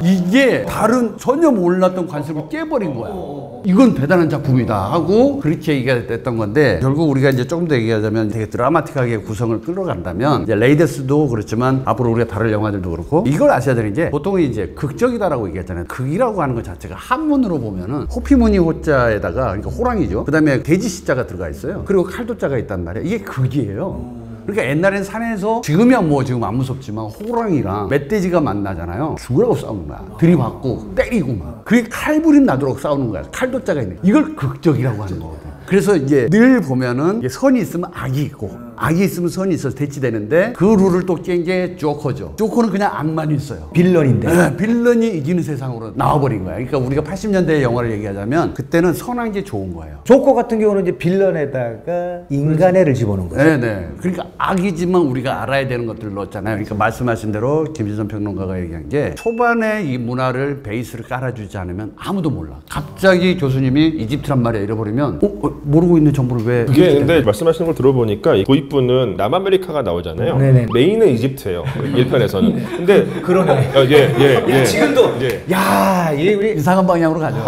이게 다른 전혀 몰랐던 관습을 깨버린 거야. 이건 대단한 작품이다 하고 그렇게 얘기가 됐던 건데 결국 우리가 이제 조금 더 얘기하자면 되게 드라마틱하게 구성을 끌어간다면 이제 레이더스도 그렇지만 앞으로 우리가 다룰 영화들도 그렇고 이걸 아셔야 되는 게 보통 이제 극적이다라고 얘기했잖아요. 극이라고 하는 것 자체가 한문으로 보면은 호피무늬 호자에다가 그러니까 호랑이죠. 그 다음에 돼지 시자가 들어가 있어요. 그리고 칼도자가 있단 말이에요. 이게 극이에요. 그러니까 옛날엔 산에서 지금이야 뭐 지금 안 무섭지만 호랑이랑 멧돼지가 만나잖아요. 죽으라고 싸우는 거야. 들이받고 때리고 막. 그게 칼부림 나도록 싸우는 거야. 칼도자가 있는. 이걸 극적이라고 하는 거거든. 그래서 이제 늘 보면은 선이 있으면 악이 있고 악이 있으면 선이 있어서 대치되는데 그 룰을 또 깬 게 조커죠. 조커는 그냥 악만 있어요. 빌런인데. 네, 빌런이 이기는 세상으로 나와버린 거야. 그러니까 우리가 80년대 영화를 얘기하자면 그때는 선한 게 좋은 거예요. 조커 같은 경우는 이제 빌런에다가 인간애를 집어넣은 거죠. 네네. 그러니까 악이지만 우리가 알아야 되는 것들을 넣었잖아요. 그러니까 말씀하신 대로 김지선 평론가가 얘기한 게 초반에 이 문화를 베이스를 깔아주지 않으면 아무도 몰라. 갑자기 교수님이 이집트란 말이야 잃어버리면 모르고 있는 정보를 왜 그게 근데 말씀하시는 걸 들어보니까 이 도입 북부는 남아메리카가 나오잖아요. 네네. 메인은 이집트예요. 1편에서는. 근데 그러네. 예. 지금도 예. 야, 이 우리 이상한 방향으로 가죠.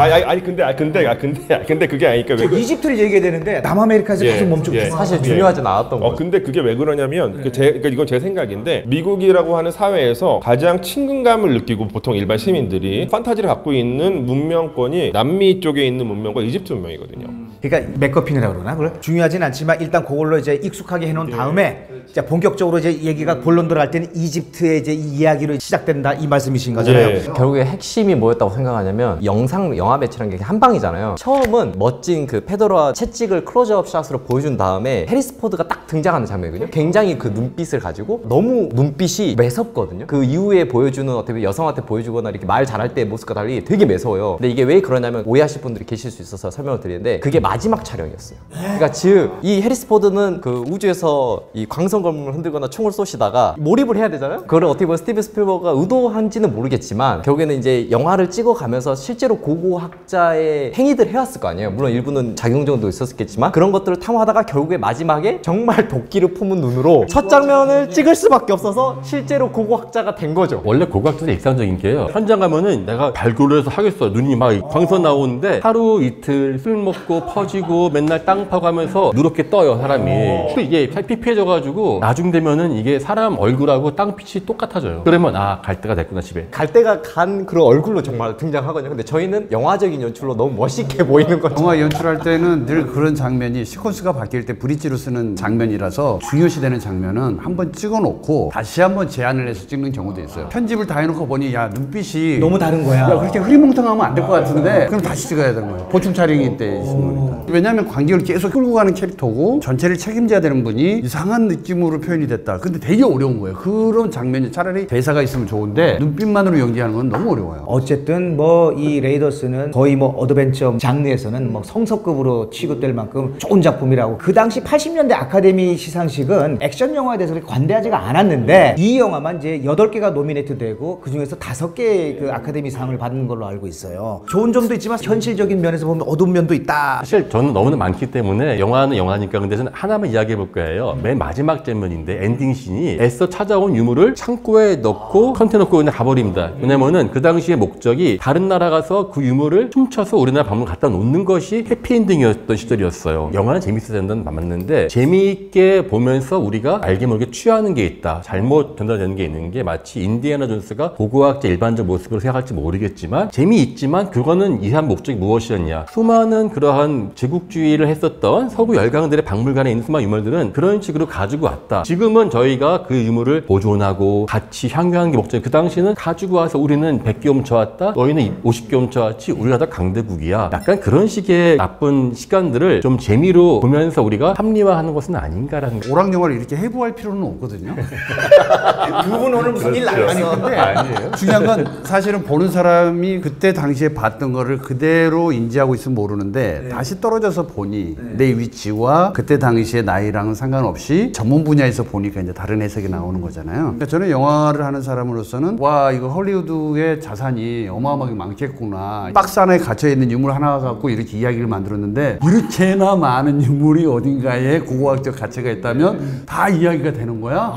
근데 그게 아니니까 왜 이집트를 얘기해야 되는데 남아메리카에서 계속 멈추고 있어요. 사실 중요하진 않았던 거예요. 근데 그게 왜 그러냐면 그러니까 이건 제 생각인데 미국이라고 하는 사회에서 가장 친근감을 느끼고 보통 일반 시민들이 판타지를 갖고 있는 문명권이 남미 쪽에 있는 문명과 이집트 문명이거든요. 그러니까 맥거핀이라고 그러나? 그래? 중요하진 않지만 일단 그걸로 이제 익숙하게 해놓은 다음에 이제 본격적으로 이제 얘기가 본론 들어갈 때는 이집트의 이제 이야기로 시작된다 이 말씀이신 거잖아요. 예. 결국에 핵심이 뭐였다고 생각하냐면 영화 매체라는 게 한 방이잖아요. 처음은 멋진 그 페도라 채찍을 클로즈업 샷으로 보여준 다음에 해리스 포드가 딱 등장하는 장면이거든요. 굉장히 그 눈빛을 가지고 너무 눈빛이 매섭거든요. 그 이후에 보여주는 어떻게 보면 여성한테 보여주거나 이렇게 말 잘할 때 모습과 달리 되게 매서워요. 근데 이게 왜 그러냐면 오해하실 분들이 계실 수 있어서 설명을 드리는데 그게 마지막 촬영이었어요. 그러니까 즉 이 해리스 포드는 그 우주에서 이 광선 건물을 흔들거나 총을 쏘시다가 몰입을 해야 되잖아요. 그걸 어떻게 보면 스티븐 스필버그가 의도한지는 모르겠지만 결국에는 이제 영화를 찍어가면서 실제로 고고학자의 행위들을 해왔을 거 아니에요. 물론 일부는 작용정도 있었겠지만 그런 것들을 탐험하다가 결국에 마지막에 정말 도끼를 품은 눈으로 첫 장면을 찍을 수밖에 없어서 실제로 고고학자가 된 거죠. 원래 고고학자들 일상적인 게요. 현장 가면은 내가 발굴을 해서 하겠어. 눈이 막 광선 나오는데 하루 이틀 술 먹고 퍼지고 맨날 땅 파고 하면서 누렇게 떠요, 사람이. 이게 피폐해져가지고 나중 되면은 이게 사람 얼굴하고 땅빛이 똑같아져요. 그러면 갈 때가 됐구나, 집에. 갈 때가 간 그런 얼굴로 정말 등장하거든요. 근데 저희는 영화적인 연출로 너무 멋있게 보이는 거죠. 영화 연출할 때는 늘 그런 장면이 시퀀스가 바뀔 때 브릿지로 쓰는 장면이라서 중요시되는 장면은 한번 찍어놓고 다시 한번 제안을 해서 찍는 경우도 있어요. 편집을 다 해놓고 보니 야 눈빛이 너무 다른 거야. 야 그렇게 흐리멍텅하면 안 될 것 같은데 그럼 다시 찍어야 되는 거예요. 보충 촬영일 때 있는 거니까. 왜냐하면 관객을 계속 끌고 가는 캐릭터고 전체를 책임져야 되는 분이 이상한 느낌으로 표현이 됐다. 근데 되게 어려운 거예요. 그런 장면이 차라리 대사가 있으면 좋은데 눈빛만으로 연기하는 건 너무 어려워요. 어쨌든 뭐 이 레이더스는 거의 뭐 어드벤처 장르에서는 뭐 성서급으로 취급될 만큼 좋은 작품이라고. 그 당시 80년대 아카데미 시상식은 액션 영화에 대해서 그렇게 관대하지가 않았는데 이 영화만 이제 8개가 노미네이트 되고 그 중에서 5개의 그 아카데미 상을 받는 걸로 알고 있어요. 좋은 점도 있지만 현실적인 면에서 보면 어두운 면도 있다. 사실 저는 너무나 많기 때문에 영화는 영화니까 근데 저는 하나만 이야기해 볼 거예요. 맨 마지막 장면인데 엔딩 씬이 애써 찾아온 유물을 창고에 넣고 컨테이너 넣고 그냥 가버립니다. 왜냐면은 그 당시의 목적이 다른 나라 가서 그 유물을 훔쳐서 우리나라 박물관 갖다 놓는 것이 해피엔딩이었던 시절이었어요. 영화는 재밌어야 된다는 맞는데 재미있게 보면서 우리가 알게 모르게 취하는 게 있다. 잘못 전달되는 게 있는 게 마치 인디애나 존스가 고고학자 일반적 모습으로 생각할지 모르겠지만 재미있지만 그거는 이한 목적이 무엇이었냐. 수많은 그러한 제국주의를 했었던 서구 열강들의 박물관에 있는 수많은 유물들은 그런 식으로 가지고 왔다. 지금은 저희가 그 유물을 보존하고 같이 향유하는 게 목적이 그 당시는 가지고 와서 우리는 100개 훔쳐왔다. 너희는 50개 훔쳐왔지. 우리가 다 강대국이야. 약간 그런 식의 나쁜 시간들을 좀 재미로 보면서 우리가 합리화하는 것은 아닌가라는 거. 오락 영화를 이렇게 해부할 필요는 없거든요. 그분 오늘 무슨 일 나갔어? 근데 아니에요. 중요한 건 사실은 보는 사람이 그때 당시에 봤던 거를 그대로 인지하고 있으면 모르는데 다시 떨어져서 보니 내 위치와 그때 당시의 나이랑은 상관없이 전문 분야에서 보니까 이제 다른 해석이 나오는 거잖아요. 그러니까 저는 영화를 하는 사람으로서는 와 이거 헐리우드의 자산이 어마어마하게 많겠구나. 박스 안에 갇혀있는 유물 하나 갖고 이렇게 이야기를 만들었는데 이렇게나 많은 유물이 어딘가에 고고학적 가치가 있다면 다 이야기가 되는 거야.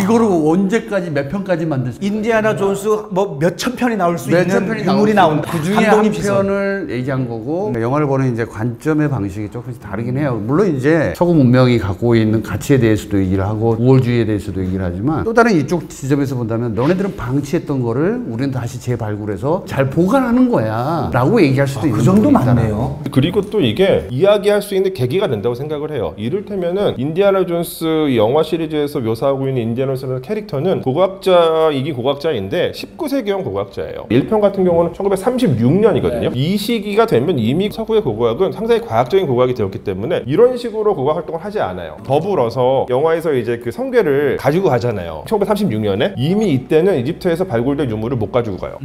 이거를 언제까지 몇 편까지 만들 수 인디아나 존스 뭐 몇천 편이 나올 수 몇천 있는 편이 유물이 나온다. 그 중에 한 감독님 시선. 편을 얘기한 거고 그러니까 영화를 보는 이제 관점의 방식이 조금씩 다르긴 해요. 물론 이제 서구 문명이 갖고 있는 가치에 대해서도 얘기를 하고 우월주의에 대해서도 얘기를 하지만 또 다른 이쪽 지점에서 본다면 너네들은 방치했던 거를 우리는 다시 재발굴해서 잘 보관하는 거야 라고 얘기할 수도 있는 그 정도 부분이 있잖아요. 맞네요. 그리고 또 이게 이야기할 수 있는 계기가 된다고 생각을 해요. 이를테면은 인디아나 존스 영화 시리즈에서 묘사하고 있는 인디아나 존스 캐릭터는 고고학자이긴 고고학자인데 19세기형 고고학자예요. 1편 같은 경우는 1936년이거든요. 이 시기가 되면 이미 서구의 고고학은 상당히 과학적인 고고학이 되었기 때문에 이런 식으로 고고학 활동을 하지 않아요. 더불어서 영화에서 이제 그 성괴를 가지고 가잖아요. 1936년에 이미 이때는 이집트에서 발굴된 유물을 못 가지고 가요.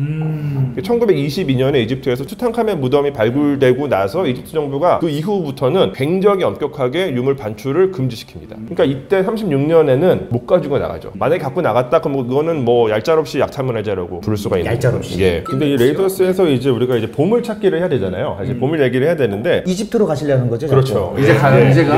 1922년에 이집트에서 투탕카멘 무덤이 발굴되고 나서 이집트 정부가 그 이후부터는 굉장히 엄격하게 유물 반출을 금지시킵니다. 그러니까 이때 36년에는 못 가지고 나가죠. 만약에 갖고 나갔다 그럼 그거는 뭐 얄짤없이 약탈문화재라고 부를 수가 있는 얄짤없이. 예. 근데 이 레이더스에서 이제 우리가 이제 보물 찾기를 해야 되잖아요. 사실 보물 얘기를 해야 되는데 이집트로 가시려는 거죠? 그렇죠. 이제 가요. 이제 가.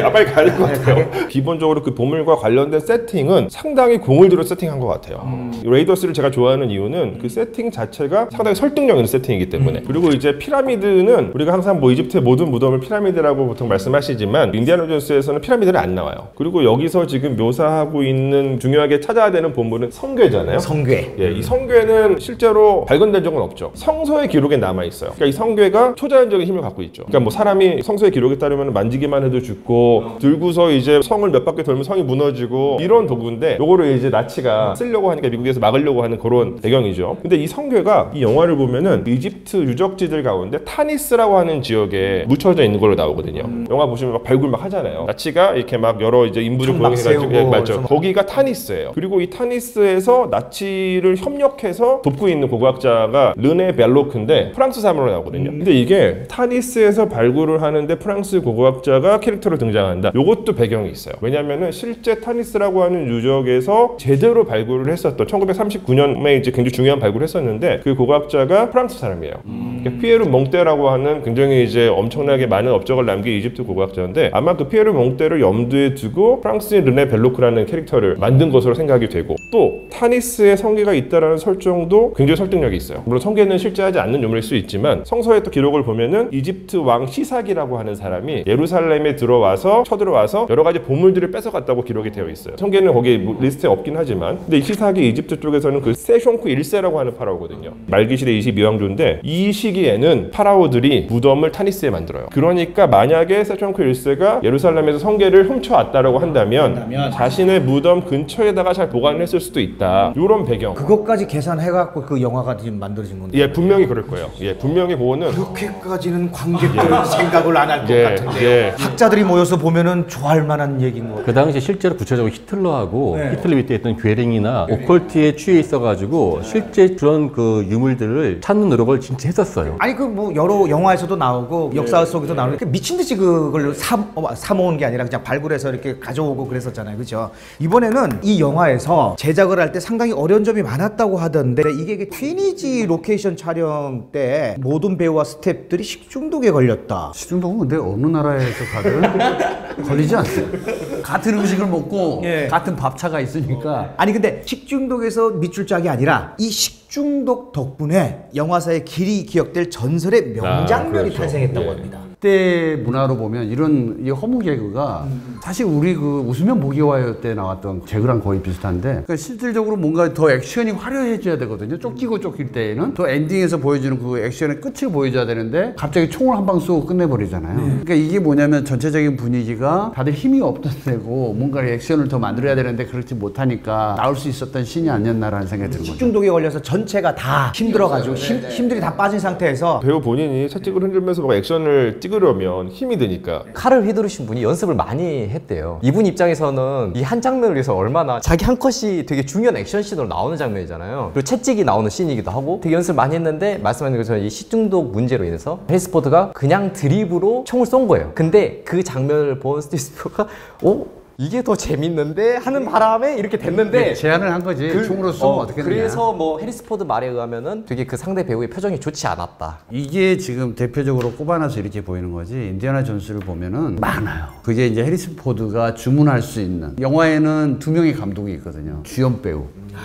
아, 빨리 가야 될 것 같아요. 기본적으로 그 보물과 관련된 세팅은 상당히 공을 들여 세팅한 것 같아요. 레이더스를 제가 좋아하는 이유는 그 세팅 자체가 상당히 설득력 있는 세팅이기 때문에. 그리고 이제 피라미드는 우리가 항상 뭐 이집트의 모든 무덤을 피라미드라고 보통 말씀하시지만 인디아나 존스에서는 피라미드는 안 나와요. 그리고 여기서 지금 묘사하고 있는 중요하게 찾아야 되는 보물은 성괴잖아요. 성괴. 예, 이 성괴는 실제로 발견된 적은 없죠. 성서의 기록에 남아 있어요. 그러니까 이 성괴가 초자연적인 힘을 갖고 있죠. 그러니까 뭐 사람이 성서의 기록에 따르면 만지기만 해도 죽고 들고서 이제 성을 몇 바퀴 돌면 성이 무너지고 이런 도구인데 요거를 이제 나치가 쓰려고 하니까 미국에서 막으려고 하는 그런 배경이죠. 근데 이 성괴가 이 영화를 보면은 이집트 유적지들 가운데 타니스라고 하는 지역에 묻혀져 있는 걸로 나오거든요. 영화 보시면 막 발굴 막 하잖아요. 나치가 이렇게 막 여러 이제 인부를 고용해가지고 예, 맞죠. 거기가 타니스예요. 그리고 이 타니스에서 나치를 협력해서 돕고 있는 고고학자가 르네 벨로크인데 프랑스 사람으로 나오거든요. 근데 이게 타니스에서 발굴을 하는데 프랑스 고고학자가 캐릭터로 등장한다. 요것도 배경이 있어요. 왜냐면은 실제 타니스라고 하는 유적에서 제대로 발굴을 했었던 1939년에 이제 굉장히 중요한 발굴을 했었는데 그 고고학자가 프랑스 사람이에요. 그러니까 피에르 몽떼라고 하는 굉장히 이제 엄청나게 많은 업적을 남긴 이집트 고고학자인데 아마 그 피에르 몽떼를 염두에 두고 프랑스의 르네 벨로크라는 캐릭터를 만든 것으로 생각이 되고 또 타니스에 성계가 있다라는 설정도 굉장히 설득력이 있어요. 물론 성계는 실제하지 않는 유물일 수 있지만 성서의 또 기록을 보면은 이집트 왕 시삭이라고 하는 사람이 예루살렘에 들어와서 쳐들어와서 여러 가지 보물들을 뺏어갔다고 기록이 되어 있어요. 성계는 거기 리스트에 없긴 하지만 근데 이 시삭이 이집트 쪽에서는 그 세숑크 1세라고 하는 파라오거든요. 말기시대 22왕조인데 이 시기에는 파라오들이 무덤을 타니스에 만들어요. 그러니까 만약에 세숑크 1세가 예루살렘에서 성계를 훔쳐왔다라고 한다면 자신의 무덤 근처에다가 잘 보관을 했을 수도 있다. 이런 배경. 그것까지 계산해갖고 그 영화가 지금 만들어진 건데. 예, 분명히 그럴 거예요. 예, 분명히 보고는 그렇게까지는 관객들은 생각을 안 할 것 예, 같은데요. 예. 학자들이 모여서 보면은 좋아할 만한 얘기인 것 같아요. 그 당시 실제로 구체적으로 히틀러하고 네. 히틀러 밑에 있던 괴링이나 오컬트에 취해 있어가지고 실제 그런 그 유물들을 찾는 노력을 진짜 했었어요. 아니 그 뭐 여러 영화에서도 나오고 역사 속에도 나오는 미친 듯이 그걸 사모은 게 아니라 그냥 발굴해서 이렇게 가져오고 그랬었잖아요, 그렇죠? 이번에는 이 영화에서 제작을 할 때 상당히 어려운 점이 많았다고 하던데 이게 튀니지 로케이션 촬영 때 모든 배우와 스태프들이 식중독에 걸렸다. 식중독은 근데 어느 나라에서 가든 걸리지 않아요. 같은 음식을 먹고 예. 같은 밥차가 있으니까. 아니 근데 식중독에서 밑줄 짝이 아니라 이 식중독 덕분에 영화사의 길이 기억될 전설의 명장면이 그렇죠. 탄생했다고 예. 합니다. 그때 문화로 보면 이런 이 허무 개그가 사실 우리 그 웃으면 목이 와요 때 나왔던 개그랑 거의 비슷한데 그러니까 실질적으로 뭔가 더 액션이 화려해져야 되거든요. 쫓기고 쫓길 때에는 더 엔딩에서 보여주는 그 액션의 끝을 보여줘야 되는데 갑자기 총을 한 방 쏘고 끝내버리잖아요. 그러니까 이게 뭐냐면 전체적인 분위기가 다들 힘이 없던 데고 뭔가 액션을 더 만들어야 되는데 그렇지 못하니까 나올 수 있었던 신이 아니었나라는 생각이 드는 거죠. 식중독에 걸려서 전체가 다 힘들어가지고 힘들이 다 빠진 상태에서 배우 본인이 채찍을 흔들면서 막 액션을 찍으려면 힘이 드니까 칼을 휘두르신 분이 연습을 많이 했대요. 이분 입장에서는 이 한 장면을 위해서 얼마나 자기 한 컷이 되게 중요한 액션씬으로 나오는 장면이잖아요. 그리고 채찍이 나오는 씬이기도 하고 되게 연습을 많이 했는데 말씀하신 것처럼 이 식중독 문제로 인해서 해리스 포드가 그냥 드립으로 총을 쏜 거예요. 근데 그 장면을 본 스티븐 스필버그가 이게 더 재밌는데 하는 바람에 이렇게 됐는데 제안을 한 거지. 총으로 쏘면 어떻게 되냐. 그래서 뭐 해리스 포드 말에 의하면은 되게 그 상대 배우의 표정이 좋지 않았다. 이게 지금 대표적으로 꼽아놔서 이렇게 보이는 거지. 인디아나 존스를 보면은 많아요. 그게 이제 해리슨 포드가 주문할 수 있는 영화에는 2명의 감독이 있거든요. 주연 배우.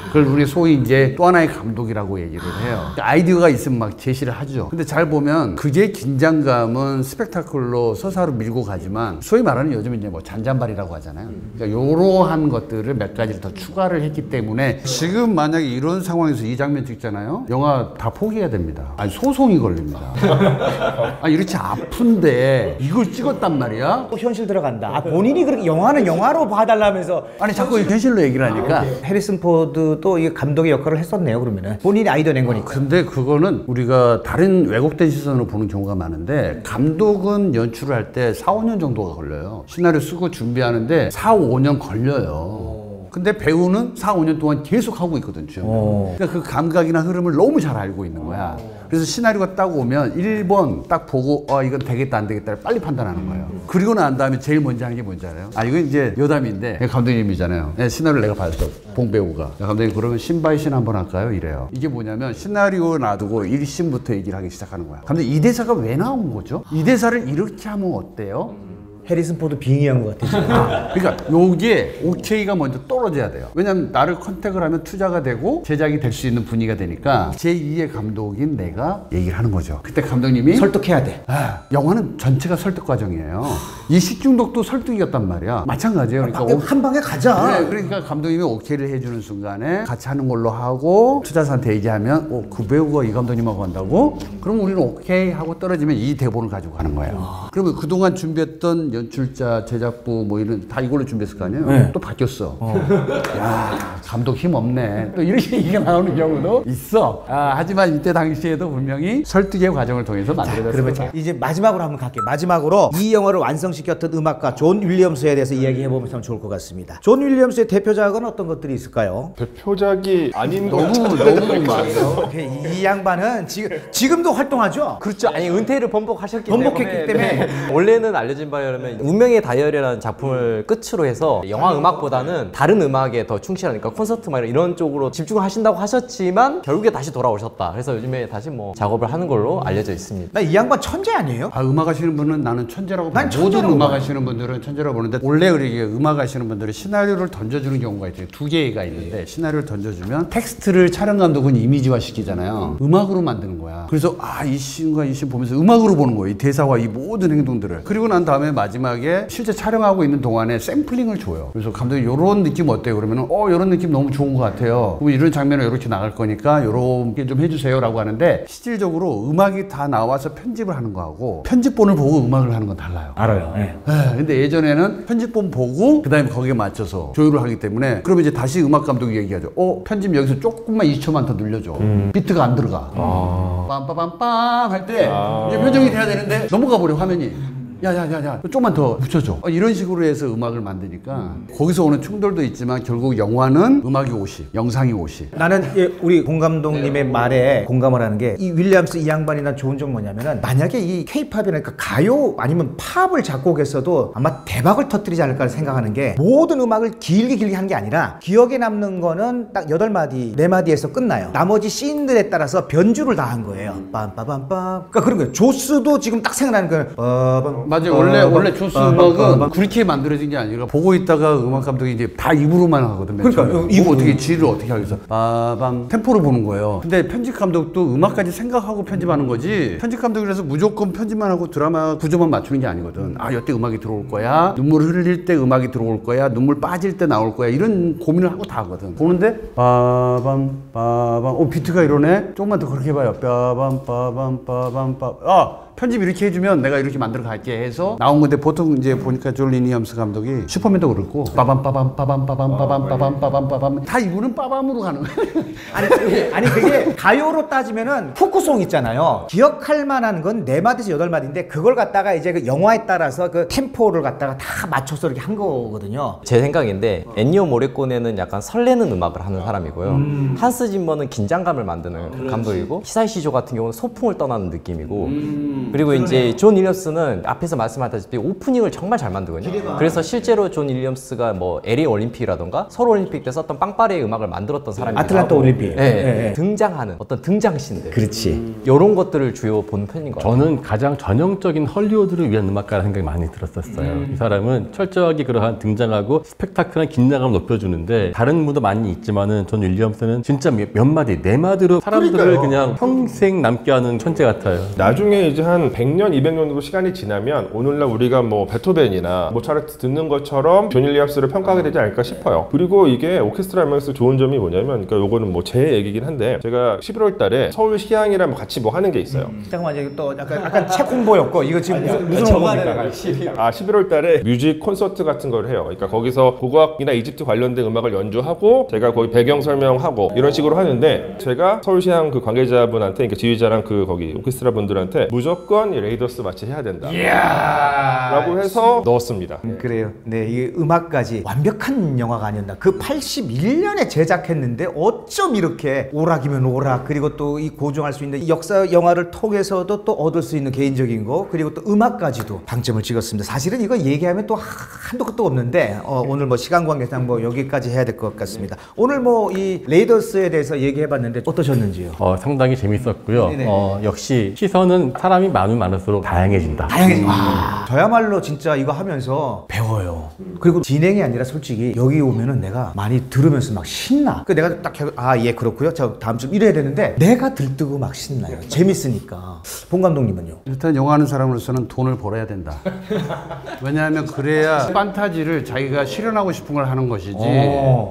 그걸 우리 소위 이제 또 하나의 감독이라고 얘기를 해요. 아이디어가 있으면 막 제시를 하죠. 근데 잘 보면 그게 긴장감은 스펙타클로 서사로 밀고 가지만 소위 말하는 요즘 이제 뭐 잔잔발이라고 하잖아요. 그러니까 이러한 것들을 몇 가지를 더 추가를 했기 때문에 지금 만약에 이런 상황에서 이 장면 찍잖아요. 영화 다 포기해야 됩니다. 아니 소송이 걸립니다. 아 이렇게 아픈데 이걸 찍었단 말이야? 또 현실 들어간다. 본인이 그렇게 영화는 영화로 봐달라면서 아니 자꾸 현실로 얘기를 하니까 해리슨 포드도 이 감독의 역할을 했었네요. 그러면은 본인이 아이디어 낸 거니까. 근데 그거는 우리가 다른 왜곡된 시선으로 보는 경우가 많은데 감독은 연출을 할 때 4, 5년 정도가 걸려요. 시나리오 쓰고 준비하는데 4, 5년 걸려요. 근데 배우는 4, 5년 동안 계속 하고 있거든, 주연. 그러니까 그 감각이나 흐름을 너무 잘 알고 있는 거야. 그래서 시나리오가 딱 오면 1번 딱 보고 이건 되겠다 안 되겠다를 빨리 판단하는 거예요. 그리고 난 다음에 제일 먼저 하는 게 뭔지 알아요? 이건 이제 여담인데 감독님이잖아요. 시나리오를 내가 봤어. 봉배우가. 감독님 그러면 신바이신 한번 할까요? 이래요. 이게 뭐냐면 시나리오 놔두고 1신부터 얘기를 하기 시작하는 거야. 감독님 이 대사가 왜 나온 거죠? 이 대사를 이렇게 하면 어때요? 해리슨 포드 빙의한 것 같아 지금. 그러니까 요게 오케이가 먼저 떨어져야 돼요. 왜냐면 나를 컨택을 하면 투자가 되고 제작이 될 수 있는 분위기가 되니까 제2의 감독인 내가 얘기를 하는 거죠. 그때 감독님이 설득해야 돼. 영화는 전체가 설득 과정이에요. 이 식중독도 설득이었단 말이야. 마찬가지예요. 그러니까 한 방에 가자. 네, 그러니까 감독님이 오케이를 해주는 순간에 같이 하는 걸로 하고 투자사한테 얘기하면 그 배우가 이 감독님하고 한다고? 그럼 우리는 오케이 하고 떨어지면 이 대본을 가지고 가는 거예요. 그러면 그동안 준비했던 연출자, 제작부 뭐 이런 다 이걸로 준비했을 거 아니에요? 네. 또 바뀌었어. 야 감독 힘 없네. 또 이렇게 얘기가 나오는 경우도 있어. 하지만 이때 당시에도 분명히 설득의 과정을 통해서 만들어졌어요. 그러면 이제 마지막으로 한번 갈게요. 마지막으로 이 영화를 완성시켰던 음악가 존 윌리엄스에 대해서 이야기해보면 참 좋을 것 같습니다. 존 윌리엄스의 대표작은 어떤 것들이 있을까요? 대표작이 아닌 것 너무 많아요. 이 양반은 지금도 활동하죠? 그렇죠. 아니 은퇴를 번복하셨기 번복했기 때문에. 원래는 알려진 바에 의하면 운명의 다이어리라는 작품을 끝으로 해서 영화 음악보다는 다른 음악에 더 충실하니까 콘서트 막 이런 쪽으로 집중하신다고 하셨지만 결국에 다시 돌아오셨다. 그래서 요즘에 다시 뭐 작업을 하는 걸로 알려져 있습니다. 나 이 양반 천재 아니에요? 음악 하시는 분은 나는 천재라고 난 봐요. 천재라고 모든 음악 봐요. 하시는 분들은 천재라고 보는데 원래 우리 음악 하시는 분들은 시나리오를 던져주는 경우가 있어요. 두 개가 있는데 시나리오를 던져주면 텍스트를 촬영 감독은 이미지화 시키잖아요. 음악으로 만드는 거야. 그래서 이 씬과 이 씬 보면서 음악으로 보는 거예요. 이 대사와 이 모든 행동들을. 그리고 난 다음에 마지막에 실제 촬영하고 있는 동안에 샘플링을 줘요. 그래서 감독이 이런 느낌 어때요? 그러면은 이런 느낌 너무 좋은 것 같아요. 그럼 이런 장면을 이렇게 나갈 거니까 이렇게 좀 해주세요라고 하는데 실질적으로 음악이 다 나와서 편집을 하는 거하고 편집본을 보고 음악을 하는 건 달라요. 알아요. 네. 근데 예전에는 편집본 보고 그다음에 거기에 맞춰서 조율을 하기 때문에 그러면 이제 다시 음악 감독이 얘기하죠. 편집 여기서 조금만 2초만 더 늘려줘. 비트가 안 들어가. 빰빠밤빰 할 때 이제 표정이 돼야 되는데 넘어가 버려 화면이. 야야야야 좀만 더 붙여줘. 이런 식으로 해서 음악을 만드니까 거기서 오는 충돌도 있지만 결국 영화는 음악이 50, 영상이 50. 나는 우리 공 감독님의 말에 공감을 하는 게 이 윌리엄스 이 양반이 난 좋은 점 뭐냐면은 만약에 이 케이팝이나 그러니까 가요 아니면 팝을 작곡했어도 아마 대박을 터뜨리지 않을까 생각하는 게 모든 음악을 길게 하는 게 아니라 기억에 남는 거는 딱 8마디, 4마디에서 끝나요. 나머지 씬들에 따라서 변주를 다 한 거예요. 빰빠밤빰. 그러니까 그런 거예요. 조스도 지금 딱 생각나는 거는 맞아요. 원래 조스 음악은 그렇게 만들어진 게 아니라 보고 있다가 음악 감독이 이제 다 입으로만 하거든. 그러니까 이거 어떻게 지를 어떻게 하겠어? 빠밤 템포를 보는 거예요. 근데 편집 감독도 음악까지 생각하고 편집하는 거지. 편집 감독이라서 무조건 편집만 하고 드라마 구조만 맞추는 게 아니거든. 이때 음악이 들어올 거야. 눈물 흘릴 때 음악이 들어올 거야. 눈물 빠질 때 나올 거야. 이런 고민을 하고 다 하거든. 보는데 빠밤 빠밤 비트가 이러네. 조금만 더 그렇게 해봐요. 빠밤 빠밤 빠밤 빠밤. 편집 이렇게 해주면 내가 이렇게 만들어 갈게 해서 나온 건데 보통 이제 보니까 존 윌리엄스 감독이 슈퍼맨도 그렇고 빠밤 빠밤 빠밤 빠밤 빠밤 빠밤 빠밤 빠밤 다 이분은 빠밤으로 가는 거예요. 아니 그게 가요로 따지면은 포크송 있잖아요. 기억할 만한 건 4마디에서 8마디인데 그걸 갖다가 이제 그 영화에 따라서 그 템포를 갖다가 다 맞춰서 이렇게 한 거거든요. 제 생각인데 엔니오 모리코네는 약간 설레는 음악을 하는 사람이고요. 한스 짐머는 긴장감을 만드는 감독이고 히사이 시조 같은 경우는 소풍을 떠나는 느낌이고 그리고 이제 존 윌리엄스는 앞에서 말씀하셨다시피 오프닝을 정말 잘 만들거든요. 그래서 실제로 존 윌리엄스가 뭐 LA 올림픽이라던가 서울 올림픽 때 썼던 빵빠레의 음악을 만들었던 사람이기도 아틀란타 하고 올림픽. 네. 등장하는 어떤 등장신들 그렇지. 이런 것들을 주요 보는 편인 것 같아요. 저는 가장 전형적인 헐리우드를 위한 음악가라는 생각이 많이 들었었어요. 이 사람은 철저하게 그러한 등장하고 스펙타클한 긴장감을 높여주는데 다른 분도 많이 있지만은 존 윌리엄스는 진짜 몇 마디, 4마디로 사람들을 그냥 평생 남게 하는 천재 같아요. 나중에 이제 한 100년, 200년 정도 시간이 지나면 오늘날 우리가 뭐 베토벤이나 모차르트 듣는 것처럼 존 윌리엄스를 평가하게 되지 않을까 싶어요. 그리고 이게 오케스트라 음악에서 좋은 점이 뭐냐면 그러니까 요거는 뭐 제 얘기긴 한데 제가 11월 달에 서울 시향이랑 같이 뭐 하는 게 있어요. 잠깐만 이거 또 약간 책 홍보였고 이거 지금 무슨 홍보입니까? 11월 달에 뮤직 콘서트 같은 걸 해요. 그러니까 거기서 고고학이나 이집트 관련된 음악을 연주하고 제가 거기 배경 설명하고 이런 식으로 하는데 제가 서울시향 그 관계자분한테 그러니까 지휘자랑 그 거기 오케스트라 분들한테 무조건 이 레이더스 마치 해야 된다 라고 해서 넣었습니다. 그래요. 네, 이 음악까지 완벽한 영화가 아니었나. 그 81년에 제작했는데 어쩜 이렇게 오락이면 오락 그리고 또 이 고증할 수 있는 이 역사 영화를 통해서도 또 얻을 수 있는 개인적인 거 그리고 또 음악까지도 방점을 찍었습니다. 사실은 이거 얘기하면 또 한도 끝도 없는데 오늘 뭐 시간 관계상 뭐 여기까지 해야 될 것 같습니다. 오늘 뭐 이 레이더스에 대해서 얘기해봤는데 어떠셨는지요? 상당히 재밌었고요. 네네. 역시 시선은 사람이 많으면 많을수록 다양해진다. 다양해지. 와, 저야말로 진짜 이거 하면서 배워요. 그리고 진행이 아니라 솔직히 여기 오면은 내가 많이 들으면서 막 신나. 그 내가 딱 예 그렇고요. 저 다음 주 이래야 되는데 내가 들뜨고 막 신나요. 재밌으니까. 본 감독님은요? 일단 영화하는 사람으로서는 돈을 벌어야 된다. 왜냐하면 그래야 판타지를 자기가 실현하고 싶은 걸 하는 것이지.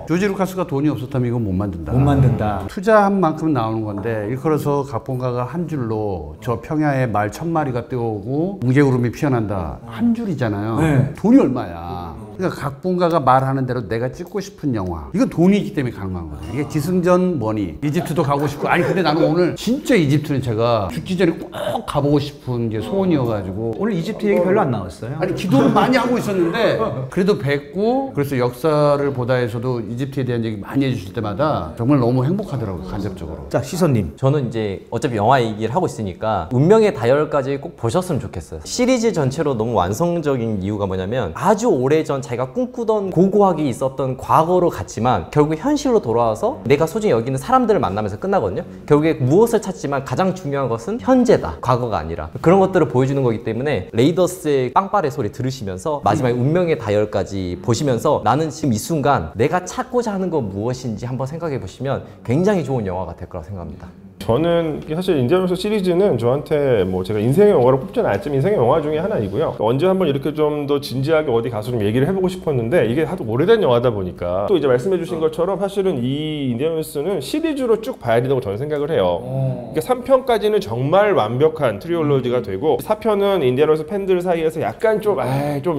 조지 루카스가 돈이 없었다면 이건 못 만든다. 못 만든다. 투자한 만큼 나오는 건데 일컬어서 각본가가 한 줄로 저 평야에 말 1000마리가 뛰어오고 뭉게구름이 피어난다 한 줄이잖아요. 네. 돈이 얼마야. 그러니까 각본가가 말하는 대로 내가 찍고 싶은 영화 이건 돈이 있기 때문에 가능한 거예요. 이게 기승전 머니 이집트도 가고 싶고 아니 근데 나는 오늘 진짜 이집트는 제가 죽기 전에 꼭 가보고 싶은 게 소원이어가지고 오늘 이집트 얘기 별로 안 나왔어요. 아니 기도를 많이 하고 있었는데 그래도 뵙고 그래서 역사를 보다 해서도 이집트에 대한 얘기 많이 해주실 때마다 정말 너무 행복하더라고요 간접적으로. 자 시선님. 저는 이제 어차피 영화 얘기를 하고 있으니까 운명의 다이얼까지 꼭 보셨으면 좋겠어요. 시리즈 전체로 너무 완성적인 이유가 뭐냐면 아주 오래전 자기가 꿈꾸던 고고학이 있었던 과거로 갔지만 결국 현실로 돌아와서 내가 소중히 여기는 사람들을 만나면서 끝나거든요. 결국에 무엇을 찾지만 가장 중요한 것은 현재다. 과거가 아니라. 그런 것들을 보여주는 거기 때문에 레이더스의 빵빠레 소리 들으시면서 마지막에 운명의 다이얼까지 보시면서 나는 지금 이 순간 내가 찾고자 하는 건 무엇인지 한번 생각해 보시면 굉장히 좋은 영화가 될 거라고 생각합니다. 저는 사실 인디아나 존스 시리즈는 저한테 뭐 제가 인생의 영화로 뽑지는 않지만 인생의 영화 중에 하나이고요. 언제 한번 이렇게 좀 더 진지하게 어디 가서 좀 얘기를 해보고 싶었는데 이게 하도 오래된 영화다 보니까 또 이제 말씀해주신 것처럼 사실은 이 인디아나 존스는 시리즈로 쭉 봐야 된다고 저는 생각을 해요. 그러니까 3편까지는 정말 완벽한 트리올로지가 되고 4편은 인디아나 존스 팬들 사이에서 약간 좀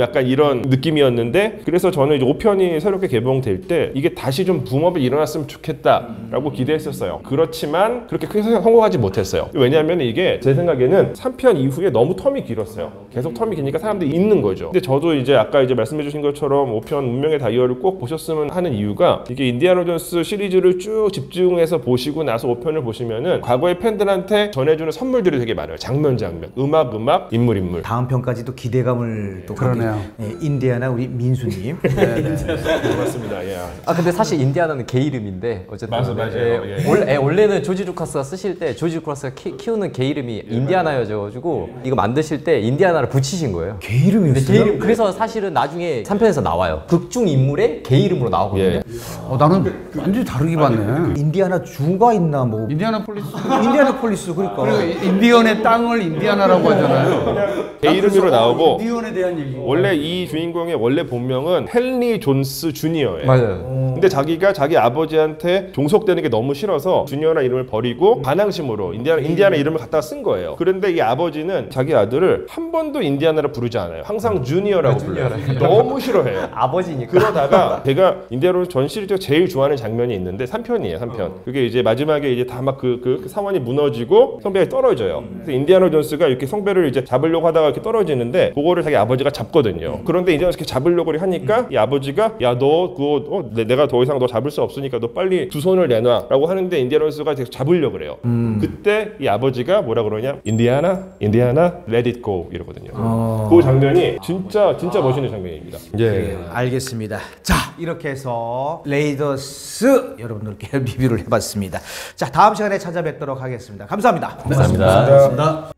약간 이런 느낌이었는데 그래서 저는 이제 5편이 새롭게 개봉될 때 이게 다시 좀 붐업이 일어났으면 좋겠다라고 기대했었어요. 그렇지만 그렇게 크게 성공하지 못했어요. 왜냐하면 이게 제 생각에는 3편 이후에 너무 텀이 길었어요. 계속 텀이 기니까 사람들이 잊는 거죠. 근데 저도 이제 아까 이제 말씀해주신 것처럼 5편 운명의 다이얼을 꼭 보셨으면 하는 이유가 이게 인디아나 존스 시리즈를 쭉 집중해서 보시고 나서 5편을 보시면은 과거의 팬들한테 전해주는 선물들이 되게 많아요. 장면, 음악, 인물. 다음 편까지도 기대감을 또 그러네요. 네, 인디아나 우리 민수님. 고맙습니다. 예. 근데 사실 인디아나는 개 이름인데 어쨌든 맞아요. 예. 원래는 조지 루카스가 쓰실 때 조지 루카스가 키우는 개 이름이 인디아나여가지고 이거 만드실 때 인디아나를 붙이신 거예요. 개 이름이었어요? 개 이름. 그래서 사실은 나중에 3편에서 나와요. 극중 인물의 개 이름으로 나오거든요. 예. 나는 완전히 다르게 봤네. 인디아나 주가 있나 뭐. 인디아나폴리스. 인디아나폴리스 그러니까. 그리고 인디언의 땅을 인디아나라고 하잖아요. 개 이름으로 나오고 인디언에 대한 얘기. 원래 이 주인공의 원래 본명은 헨리 존스 주니어예요. 맞아요. 근데 자기가 자기 아버지한테 종속되는 게 너무 싫어서 주니어라는 이름을 버리고 반항심으로 인디아나 이름을 갖다가 쓴 거예요. 그런데 이 아버지는 자기 아들을 한 번도 인디아나라 부르지 않아요. 항상 주니어라고 불러요. 너무 싫어해요. 아버지니까. 그러다가 제가 인디아나 전 시리즈가 제일 좋아하는 장면이 있는데 3편이에요. 3편. 그게 이제 마지막에 이제 다 막 그 사원이 무너지고 성배가 떨어져요. 그래서 인디아나 존스가 이렇게 성배를 이제 잡으려고 하다가 이렇게 떨어지는데 그거를 자기 아버지가 잡거든요. 그런데 인디아나 존스가 잡으려고 하니까 이 아버지가 야 너 그거 내가 더 이상 너 잡을 수 없으니까 너 빨리 두 손을 내놔라고 하는데 인디아나 존스가 계속 잡으려고 그래요. 그때 이 아버지가 뭐라 그러냐? 인디아나, let it go 이러거든요. 그 장면이 진짜 멋있는 장면입니다. 예, 알겠습니다. 자, 이렇게 해서 레이더스 여러분들께 리뷰를 해봤습니다. 자, 다음 시간에 찾아뵙도록 하겠습니다. 감사합니다. 감사합니다. 감사합니다.